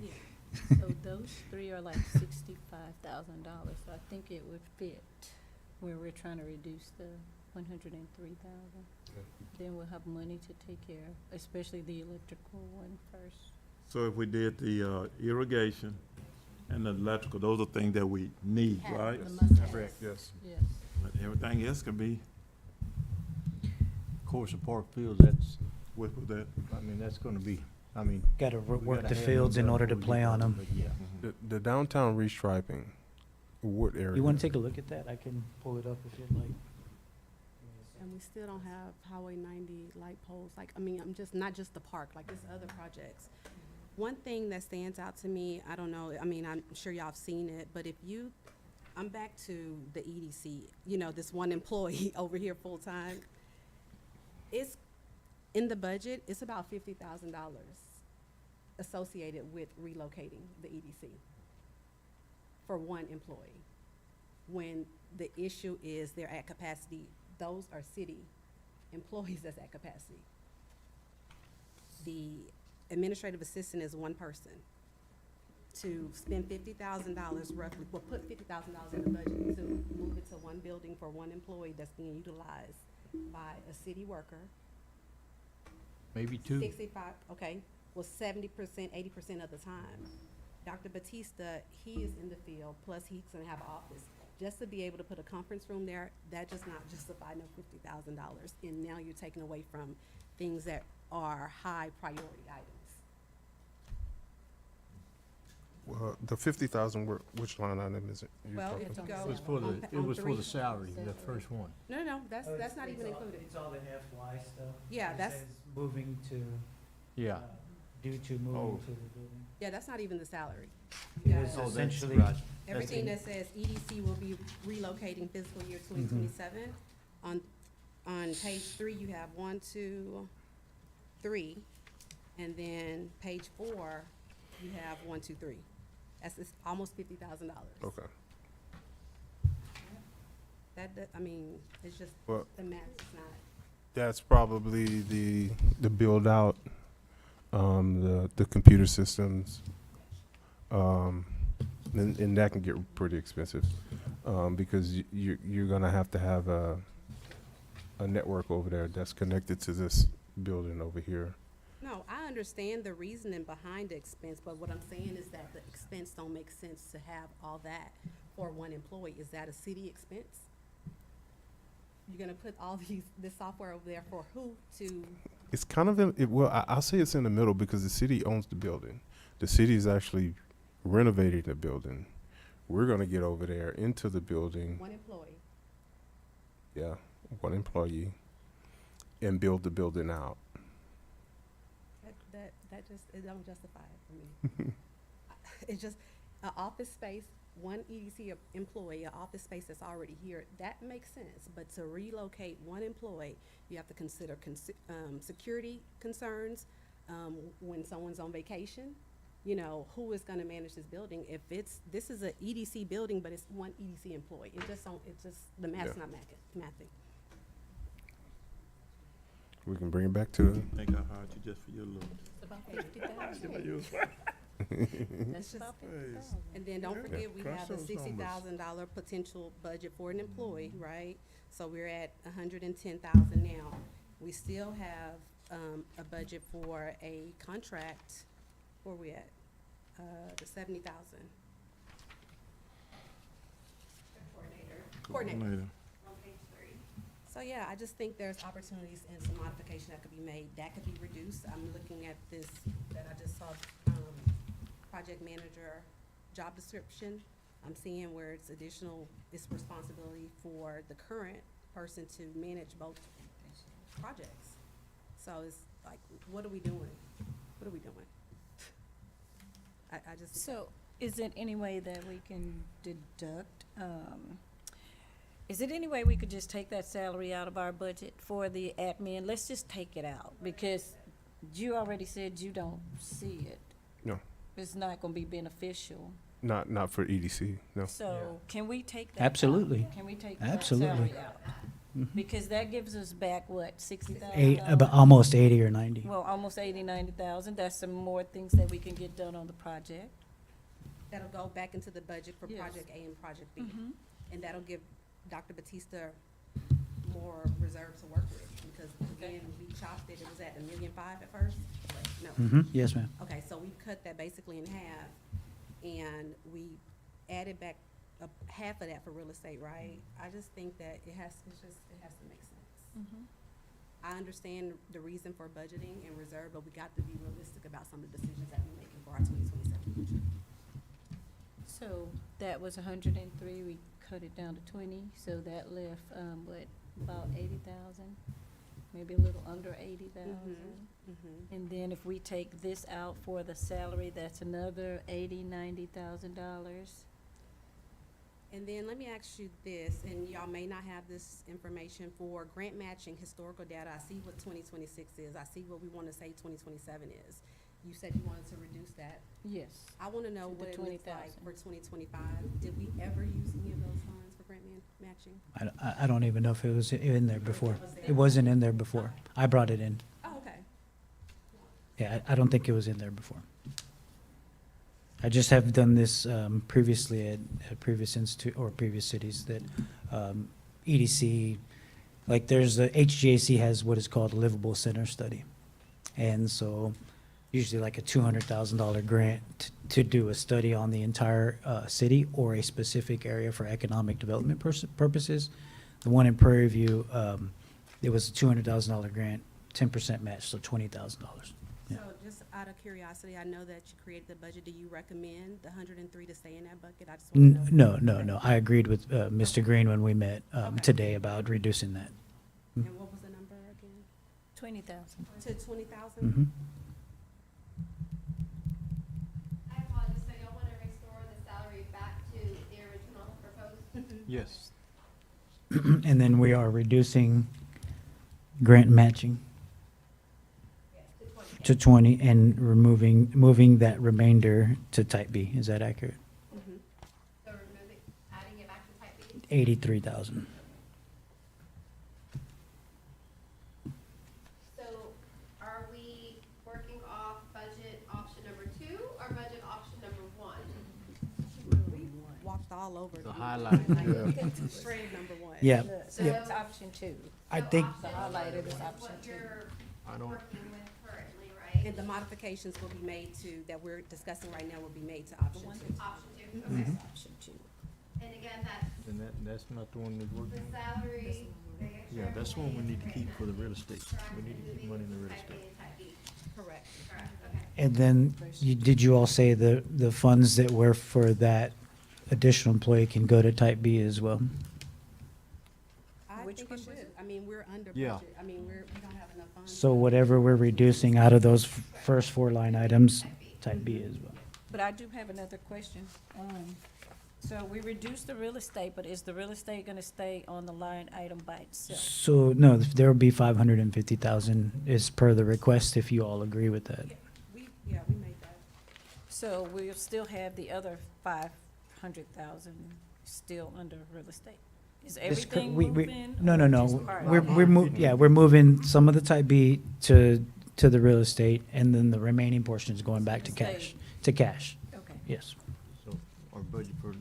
So those 3 are like $65,000, so I think it would fit where we're trying to reduce the 103,000. Yeah. Then we'll have money to take care, especially the electrical one first. So if we did the irrigation and the electrical, those are things that we need, right? Correct. Yes. Yes. But everything else can be Of course, the Park Fields, that's, with that. I mean, that's gonna be, I mean. Got to we work gotta the have fields them in done order to before we play get on going, them. but yeah. The downtown restriping, what area? You want to take a look at that? I can pull it up if you'd like. And we still don't have Highway 90 light poles, like, I mean, I'm just, not just the park, like, there's other projects. One thing that stands out to me, I don't know, I mean, I'm sure y'all have seen it, but if you, I'm back to the EDC, you know, this one employee over here full-time. It's, in the budget, it's about $50,000 associated with relocating the EDC for one employee. When the issue is they're at capacity, those are city employees that's at capacity. The administrative assistant is one person. To spend $50,000 roughly, well, put $50,000 in the budget to move it to one building for one employee that's being utilized by a city worker. Maybe two. 65, okay, well, 70%, 80% of the time. Dr. Batista, he is in the field, plus he's gonna have an office. Just to be able to put a conference room there, that does not justify no $50,000. And now you're taking away from things that are high priority items. Well, the 50,000, which line item is it? you're Well, talking if you about? go It was for the, on it was for three. the salary, the first one. No, that's not even included. It's all the FY stuff. Yeah, It that's- says moving to, Yeah. due to Oh. moving to the building. Yeah, that's not even the salary. It Yeah. was Oh, that's essentially, right. Everything That's that says EDC will be relocating fiscal year 2027. On page 3, you have 1, 2, 3. And then page 4, you have 1, 2, 3. It's almost $50,000. Okay. I mean, it's just, Well, the math is not. that's probably the build out, the computer systems. And that can get pretty expensive, because you're gonna have to have a network over there that's connected to this building over here. No, I understand the reasoning behind the expense, but what I'm saying is that the expense don't make sense to have all that for one employee. Is that a city expense? You're gonna put all this software over there for who to, It's kind of, I'll say it's in the middle because the city owns the building. The city is actually renovating the building. We're gonna get over there into the building, one employee? yeah, one employee, and build the building out. That just, it don't justify it for me. It's just, an office space, one EDC employee, an office space that's already here, that makes sense. But to relocate one employee, you have to consider security concerns, when someone's on vacation. You know, who is gonna manage this building? If this is a EDC building, but it's one EDC employee, the math's Yeah. not mathing. We can bring it back to, I think I hired you just for your look. It's about 50,000. You was That's about 50,000. And then don't Yeah. forget, we Crush have a those $60,000 potential budget for an employee, right? So we're at $110,000 now. We still have, a budget for a contract, where we at? The 70,000. Coordinator. On page 3. So, yeah, I just think there's opportunities and some modification that could be made. That could be reduced. I'm looking at this, that I just saw, project manager job description. I'm seeing where it's responsibility for the current person to manage both projects. So it's like, what are we doing? What are we doing? I just. So, is it any way that we can deduct, is it any way we could just take that salary out of our budget for the admin? Let's just take it out, because you already said you don't see it. no, It's not gonna be beneficial. not for EDC, no. So, can we take that out? Absolutely. Can we take that Absolutely. salary out? Because that gives us back, what, $60,000? about almost 80 or 90. Well, almost 80, 90,000. That's some more things that we can get done on the project. That'll go back into the budget for Yes. Project A and Project B. Mhm. And that'll give Dr. Batista more reserve to work with, because again, we chopped it, it was at $1.5 million at first. No. Yes, ma'am. Okay, so we cut that basically in half, and we added back half of that for real estate, right? I just think that it has to make sense. I understand the reason for budgeting and reserve, but we got to be realistic about some of the decisions that we're making for our 2027 budget. So that was 103, we cut it down to 20, so that left, about 80,000? Maybe a little under 80,000? And then if we take this out for the salary, that's another $90,000. And then let me ask you this, and y'all may not have this information for grant matching historical data. I see what 2026 is. I see what we want to say 2027 is. You said you wanted to reduce that. Yes. I want to know To the what it looks like 20,000. for 2025. Did we ever use any of those funds for grant matching? I don't even know if it was in there before. It wasn't in there before. I brought it in. Oh, okay. Yeah, I don't think it was in there before. I just have done this previously at previous institute or previous cities that EDC, like there's the HGAC has what is called a livable center study. And so usually like a $200,000 grant to do a study on the entire city or a specific area for economic development purposes. The one in Prairie View, it was a $200,000 grant, 10% match, so $20,000. Yeah. So just out of curiosity, I know that you created the budget. Do you recommend the 103 to stay in that bucket? I just want to know. No. I agreed with Mr. Green when we met Okay. today about reducing that. And what was the number again? 20,000. To 20,000? Mhm. I apologize, so y'all wanna restore the salary back to the original proposed? Yes. And then we are reducing grant matching to 20 and moving that remainder to type B. Is that accurate? Mhm. So adding it back to type B? 83,000. So are we working off budget option number 2 or budget option number 1? We walked all over. The it. highlight, Like, yeah. Shred number one. Yeah. So Yeah. it's option 2. I So think- option The highlighted is one option what 2. you're I don't- working with currently, right? And the modifications will be made to, that we're discussing right now will be made to option one 2. Option 2, Mm-hmm. okay. Option 2. And again, that's And that's not the one that the working on? salary, the extra. Yeah, that's the one we need to keep for the real estate. Correct, We need to keep moving money in the real type A estate. and type B. Correct. Correct, okay. And then, did you all say the funds that were for that additional employee can go to type B as well? I Which think one it was should. I mean, we're under Yeah. budget. I mean, we don't have enough funds. So whatever we're reducing out of those first 4 line items, type B as well. But I do have another question. So we reduced the real estate, but is the real estate gonna stay on the line item by itself? So, no, there will be 550,000 is per the request, if you all agree with that. We made that. So we'll still have the other 500,000 still under real estate? Is This cor- everything we- moving? No, or no. just part? We're moving some of the type B to the real estate, and then the remaining portion is going back to cash, Okay, yes. So our budget for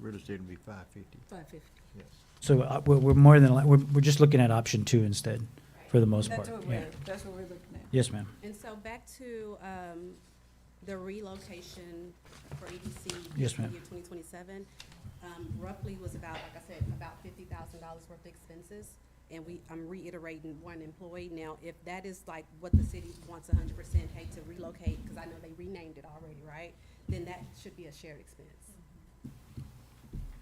real estate will be 550, 550. yes. So we're more than, we're just looking at option 2 instead, for the most part, That's what yeah. that's what we're looking at. Yes, ma'am. And so back to the relocation for EDC. Yes, fiscal ma'am. Year 2027, roughly was about, like I said, about $50,000 worth of expenses. And I'm reiterating one employee. Now, if that is like what the city wants 100% pay to relocate, because I know they renamed it already, right? Then that should be a shared expense.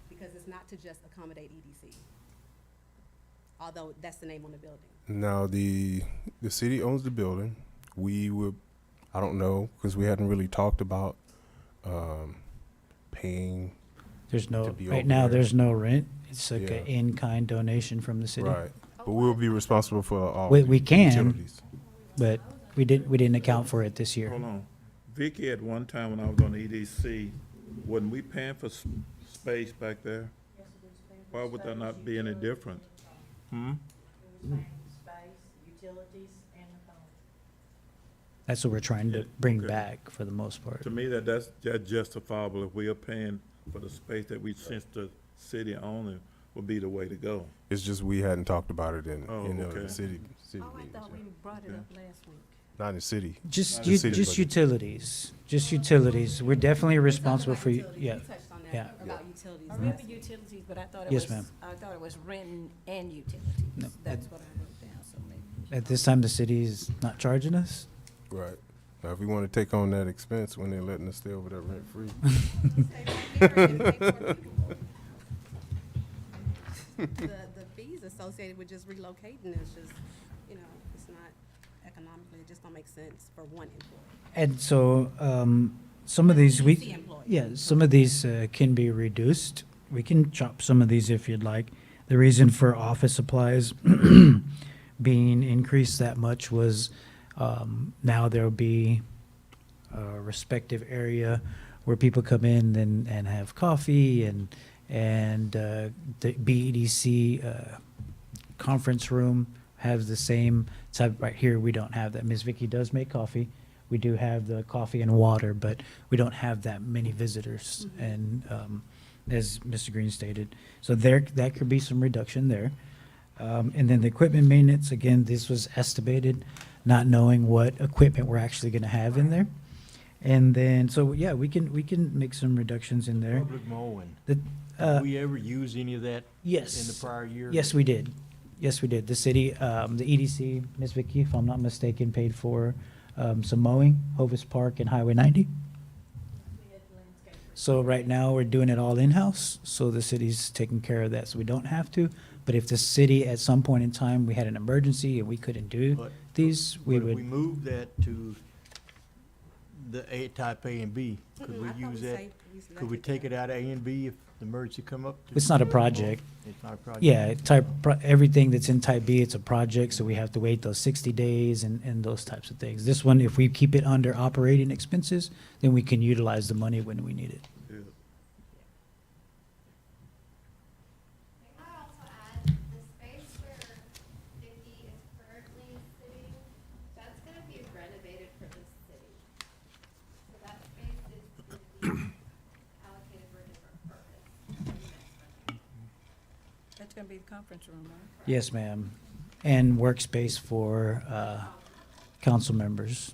Because it's not to just accommodate EDC. Although that's the name on the building. Now, the city owns the building. We would, I don't know, because we hadn't really talked about paying, There's no, To be right over now, there. there's no rent. It's like Yeah. an in-kind donation from the city. right. But we'll be responsible for all We the can. utilities. But we didn't account for it this year. Hold on. Vicky, at one time when I was on the EDC, wasn't we paying for space back there? Why would that not be any different? That's what we're trying to bring Okay. back for the most part. To me, that's justifiable. If we are paying for the space that we, since the city owner, would be the way to go. It's just we hadn't talked about it in, Oh, in okay. the city Oh, I meetings. thought yeah. we brought it Yeah. up last week. Not in the city. Just, The city just budget. utilities, just utilities. We're definitely We talked responsible about for, utilities. yeah. We touched on yeah. that, about utilities. I remember utilities, but I thought it Yes, was, ma'am. I thought it was renting and utilities. No. That's what I wrote down, so maybe. At this time, the city is not charging us. Right. Now, if we want to take on that expense when they're letting us stay over there rent free. The fees associated with just relocating is just, you know, it's not economically, it just don't make sense for one employee. And so, some of these, EDC we, employee. yeah, some of these can be reduced. We can chop some of these if you'd like. The reason for office supplies being increased that much was now there'll be a respective area where people come in and have coffee and the BEDC conference room has the same type. Right here, we don't have that. Ms. Vicky does make coffee. We do have the coffee and water, but we don't have that many visitors. And as Mr. Green stated, so there, that could be some reduction there. And then the equipment maintenance, again, this was estimated, not knowing what equipment we're actually gonna have in there. And then, so, yeah, we can make some reductions in there. Public mowing. The, Did we ever use any of that yes. in the prior year? Yes, we did. Yes, we did. The city, the EDC, Ms. Vicky, if I'm not mistaken, paid for some mowing, Hovis Park and Highway 90. So right now, we're doing it all in-house, so the city's taking care of that, so we don't have to. But if the city, at some point in time, we had an emergency and we couldn't do But- these, we But if we would, moved that to the A, type A and B, could Mm-mm, we I thought use we that? saved- we Could we left take it out of A and B if the emergency come up? to- it's not a project. It's not a project? Yeah, everything that's in type B, it's a project, so we have to wait those 60 days and those types of things. This one, if we keep it under operating expenses, then we can utilize the money when we need it. Yeah. May I also add, the space where Vicky is currently sitting, that's gonna be renovated for the city. So that space is gonna be allocated for a different purpose. That's gonna be the conference room, right? Yes, ma'am. And workspace for council members,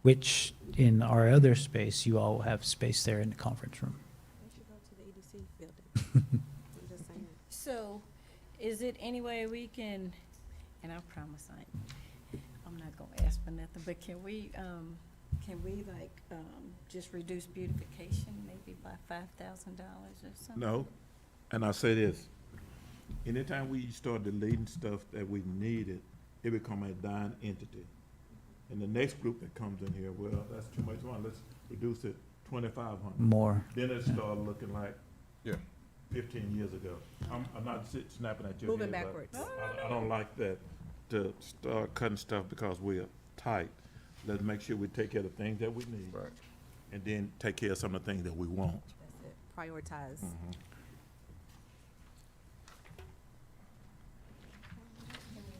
which in our other space, you all have space there in the conference room. They should go to the EDC building. I'm just saying. So, is it any way we can, and I promise I'm not gonna ask for nothing, but can we just reduce beautification maybe by $5,000 or something? No, and I say this, anytime we start deleting stuff that we needed, it become a dying entity. And the next group that comes in here, well, that's too much money, let's reduce it 2,500. More. Then it started looking like Yeah. 15 years ago. I'm not snapping at you. Moving here, but backwards. I don't like that, to start cutting stuff because we're tight. Let's make sure we take care of the things that we need. Right. And then take care of some of the things that we want. That's it. Prioritize.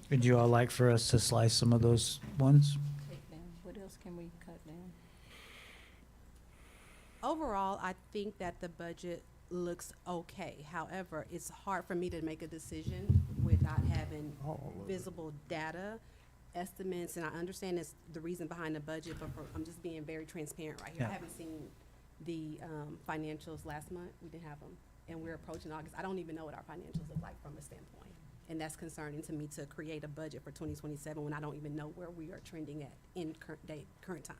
Would you all like for us to slice some of those ones? Take down, what else can we cut down? Overall, I think that the budget looks okay. However, it's hard for me to make a decision without having visible data, estimates, and I understand it's the reason behind the budget, but I'm just being very transparent right here. I Yeah. haven't seen the financials last month. We didn't have them, and we're approaching August. I don't even know what our financials look like from a standpoint. And that's concerning to me, to create a budget for 2027 when I don't even know where we are trending at in current time.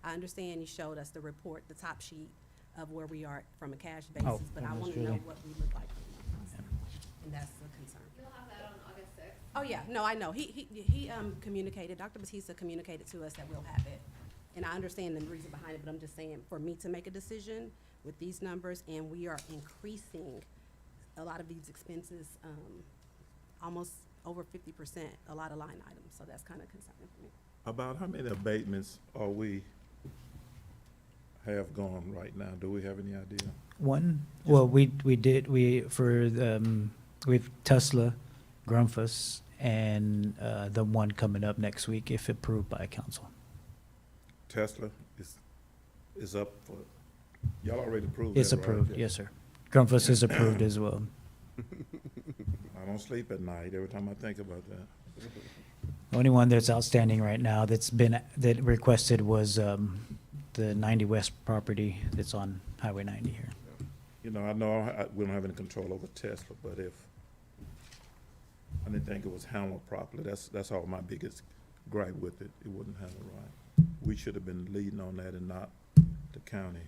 I understand you showed us the report, the top sheet of where we are from a cash basis, but I Ms. want to know Julie. what we look like from a monthly standpoint, and that's the concern. You'll have that on August 6th. Oh, yeah, no, I know. He communicated, Dr. Batista communicated to us that we'll have it. And I understand the reason behind it, but I'm just saying, for me to make a decision with these numbers, and we are increasing a lot of these expenses, almost over 50%, a lot of line items, so that's kind of concerning for me. About how many abatements are we have gone right now? Do we have any idea? One, well, we for with Tesla, Grumfus, and the one coming up next week if approved by council. Tesla is up for, y'all already approved It's that, right? approved, yes, sir. Grumfus is approved as well. I don't sleep at night every time I think about that. Only one that's outstanding right now that requested was the 90 West property that's on Highway 90 here. You know, we don't have any control over Tesla, but if, I didn't think it was handled properly. That's all my biggest gripe with it. It wasn't handled right. We should have been leading on that and not the county.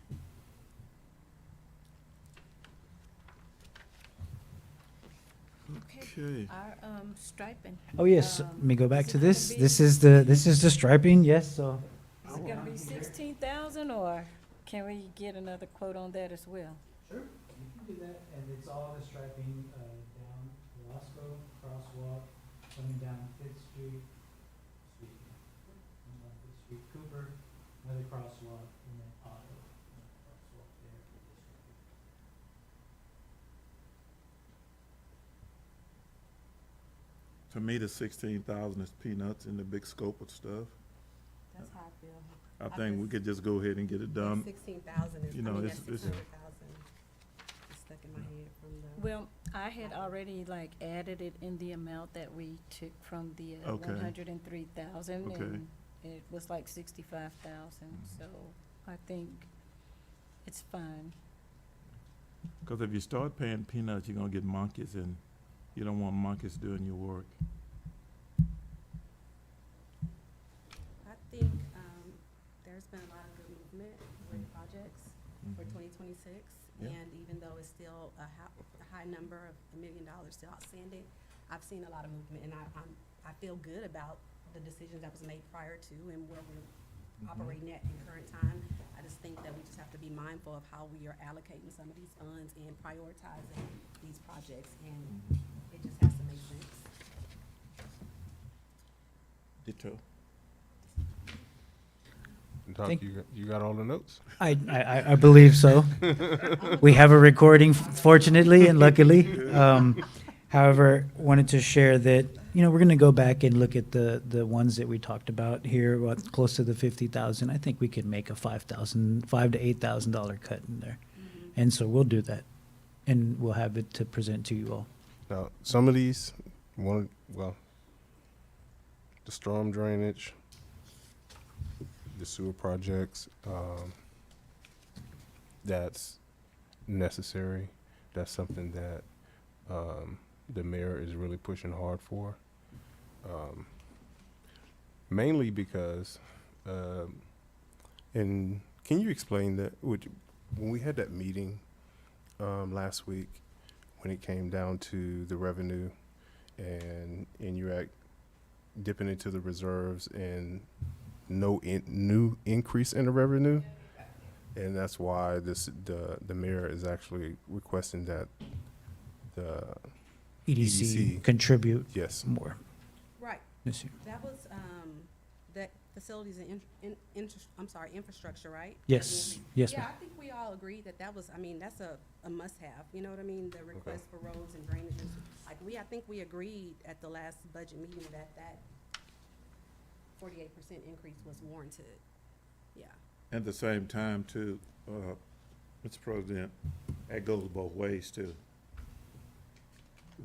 Okay. Our, striping. Oh, yes, let me go back is to it gonna this. be- This is the striping, yes, so. Is it gonna be 16,000, or can we get another quote on that as well? Sure, you can do that, and it's all the striping, down Velasco crosswalk, coming down Fifth Street, coming down Fifth Street, Cooper, another crosswalk, and then Otto, another crosswalk there. To me, the 16,000 is peanuts in the big scope of stuff. That's how I feel. I think we could just go ahead and get it done. 16,000 is, I You know, mean, it's- that's it's- 600,000. It's stuck in my head from the. Well, I had already like added it in the amount that we took from the Okay. 103,000, Okay. and it was like 65,000, so I think it's fine. Because if you start paying peanuts, you're gonna get monkeys, and you don't want monkeys doing your work. I think, there's been a lot of good movement with projects for Mhm. 2026. Yeah. And even though it's still a high number of $1 million still outstanding, I've seen a lot of movement, and I feel good about the decisions that was made prior to and where we're Mhm. operating at in current time. I just think that we just have to be mindful of how we are allocating some of these funds and prioritizing these projects, and Mhm. it just has to make sense. Ditto. Doc, Thank- you got all the notes? I believe so. We have a recording, fortunately and luckily. However, wanted to share that, we're gonna go back and look at the ones that we talked about here, what, close to the 50,000. I think we could make a $5 to $8,000 cut in there. And so we'll do that, and we'll have it to present to you all. Now, some of these, the storm drainage, the sewer projects, that's necessary. That's something that the mayor is really pushing hard for. Mainly because, and can you explain that, when we had that meeting last week, when it came down to the revenue and you're dipping into the reserves and no new increase in the revenue, and that's why the mayor is actually requesting that the EDC EDC. contribute yes. more Right. this year. That was, that facilities and infrastructure, right? Yes, yes, Yeah, ma'am. I think we all agree that was, that's a must-have, you know what I mean? The request for roads and drainages. Like, I think we agreed at the last budget meeting that 48% increase was warranted. Yeah. At the same time, too, Mr. President, that goes both ways, too.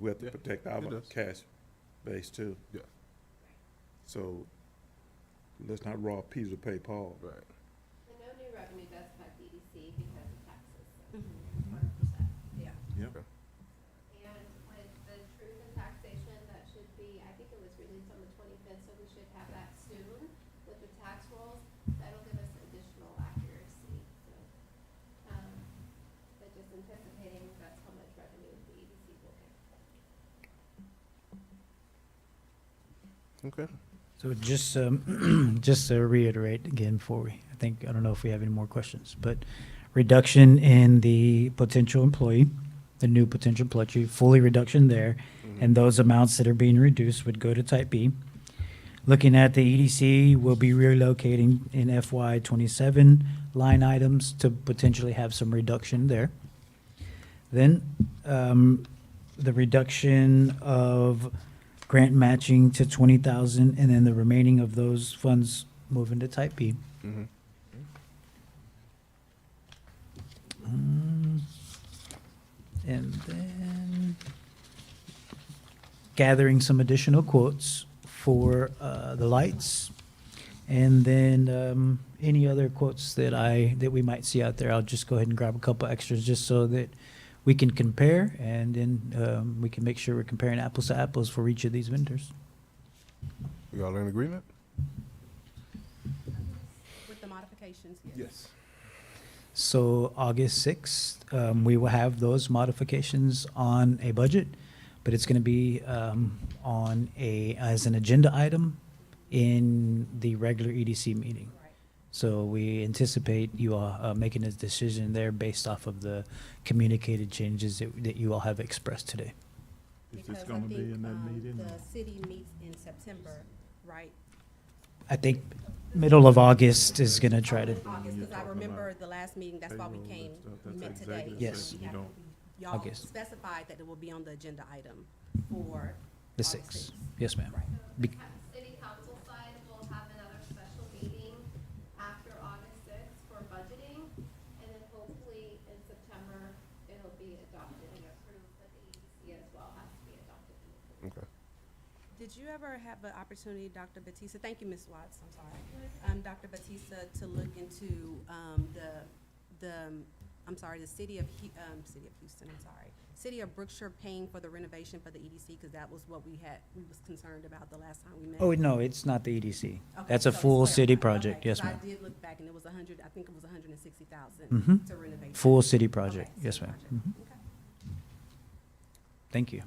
We have to Yeah, protect our it does. cash base, too. Yeah. So let's not rob Peter to pay Paul. Right. And no new revenue does affect EDC because of taxes, so Mhm. 100%. Yeah. Yeah. Okay. And with the truth and taxation, that should be, I think it was released on the 25th, so we should have that soon with the tax rolls. That'll give us additional accuracy, so, but just anticipating that's how much revenue the EDC will get. Okay. So just to reiterate again I don't know if we have any more questions, but reduction in the potential employee, the new potential employee, fully reduction there, and those amounts that are being reduced would go to type B. Looking at the EDC, we'll be relocating in FY '27 line items to potentially have some reduction there. Then, the reduction of grant matching to 20,000, and then the remaining of those funds move into type B. Mm-hmm. And then gathering some additional quotes for the lights. And then any other quotes that we might see out there, I'll just go ahead and grab a couple extras just so that we can compare, and then we can make sure we're comparing apples to apples for each of these vendors. We all in agreement? With the modifications, yes. Yes. So August 6th, we will have those modifications on a budget, but it's going to be as an agenda item in the regular EDC meeting. Right. So we anticipate you all making a decision there based off of the communicated changes that you all have expressed today. Is this Because I gonna be think, in that meeting? The city meets in September, right? I think middle of August is going to try to, August, you're because I talking remember about the last meeting, that's why we payroll and came, stuff, we that's met today. executive Yes. so we session, have you to don't- be- Y'all August. specified that it will be on the agenda item for the August 6th. Yes, ma'am. Right. Be- City council side will have another special meeting after August sixth for budgeting, and then hopefully in September, it'll be adopted and approved, but the EDC as well has to be adopted and approved. Okay. Did you ever have an opportunity, Dr. Batista, thank you, Ms. Watts, I'm sorry, Dr. Batista, to look into, the city of Houston, city of Brookshire paying for the renovation for the EDC, because that was what we was concerned about the last time we met? Oh, no, it's not the EDC. Okay, That's a so it's full city clarified. project. Okay, Yes, 'cause ma'am. I did look back, and it was I think it was 160,000 Mhm. to renovate. Full that. city Okay, project. Yes, city ma'am. project. Mhm. Okay. Thank you.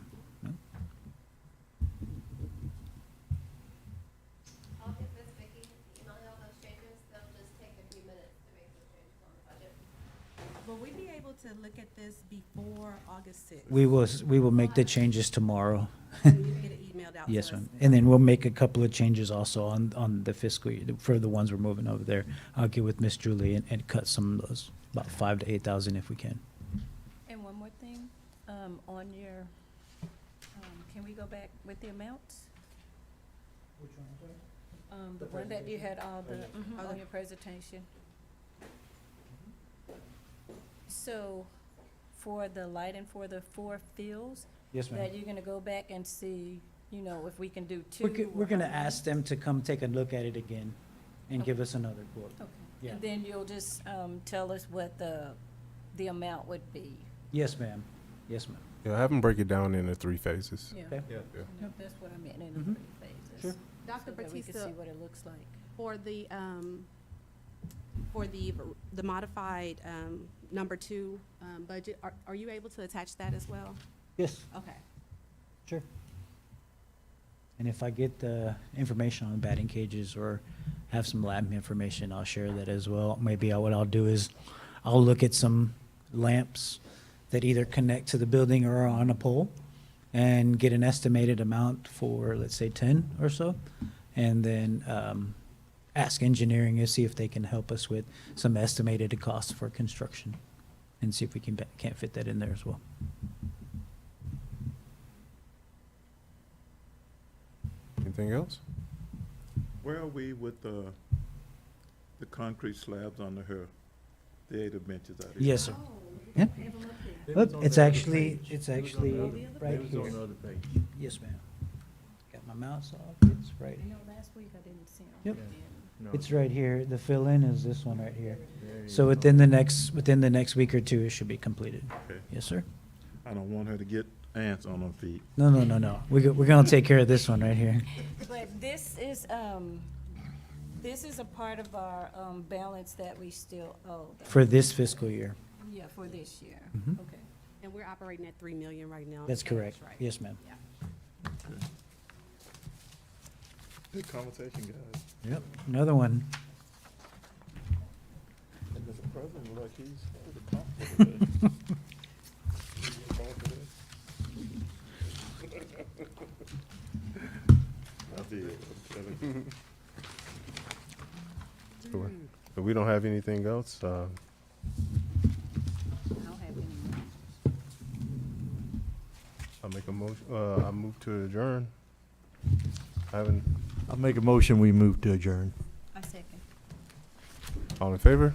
I'll get this, Vicky, email you all those changes, they'll just take a few minutes to make those changes on the budget. Will we be able to look at this before August 6th? We will make the changes tomorrow. And you get it emailed out to Yes, us? ma'am. And then we'll make a couple of changes also on the fiscal year, for the ones we're moving over there. I'll get with Miss Julie and cut some of those, about 5,000 to 8,000 if we can. And one more thing, on your, can we go back with the amounts? The one that you had all the, Oh, on the- your presentation. So, for the lighting for the 4 fields, Yes, that you're gonna go back and see, if we can do 2. We're or gonna how many? ask them to come take a look at it again and give Okay. us another quote. Okay, Yeah. and then you'll just, tell us what the amount would be. Yes, ma'am. Yes, ma'am. Yeah, have them break it down into 3 phases. Yeah, Okay. Yeah. that's what I meant in Mhm. the 3 phases. Sure. Dr. So that we can Batista, see what it looks like. for the modified, number 2, budget, are you able to attach that as well? Yes, Okay. sure. And if I get the information on batting cages or have some lab information, I'll share that as well. Maybe what I'll do is I'll look at some lamps that either connect to the building or are on a pole and get an estimated amount for, let's say, 10 or so. And then ask engineering to see if they can help us with some estimated costs for construction and see if we can't fit that in there as well. Anything else? Where are we with the concrete slabs under her theater benches out here? Yes, sir. Oh, Yep. have 'em up there. It Look, was on it's the other actually, page. it's It was on actually the other- right It was on here. the other page. Yes, ma'am. Got my mouse off, it's right, I know last week I didn't see them. Yep. No. it's right here. The fill-in is this one right here. There you So go. within the next week or two, it should be completed. Okay. Yes, sir. I don't want her to get ants on her feet. No, no, no, no. We're gonna take care of this one right here. But this is a part of our, balance that we still owe. For this fiscal year. Yeah, for this year. Mhm. Okay. And we're operating at 3 million right now. That's cash, correct. right? Yes, ma'am. Yeah. Good conversation, guys. Yep, another one. And Mr. President, look, he's pretty comfortable today. I did, I'm telling you. If we don't have anything else, I don't have any more. I'll make a motion, I move to adjourn. I haven't, I'll make a motion, we move to adjourn. I second. all in favor?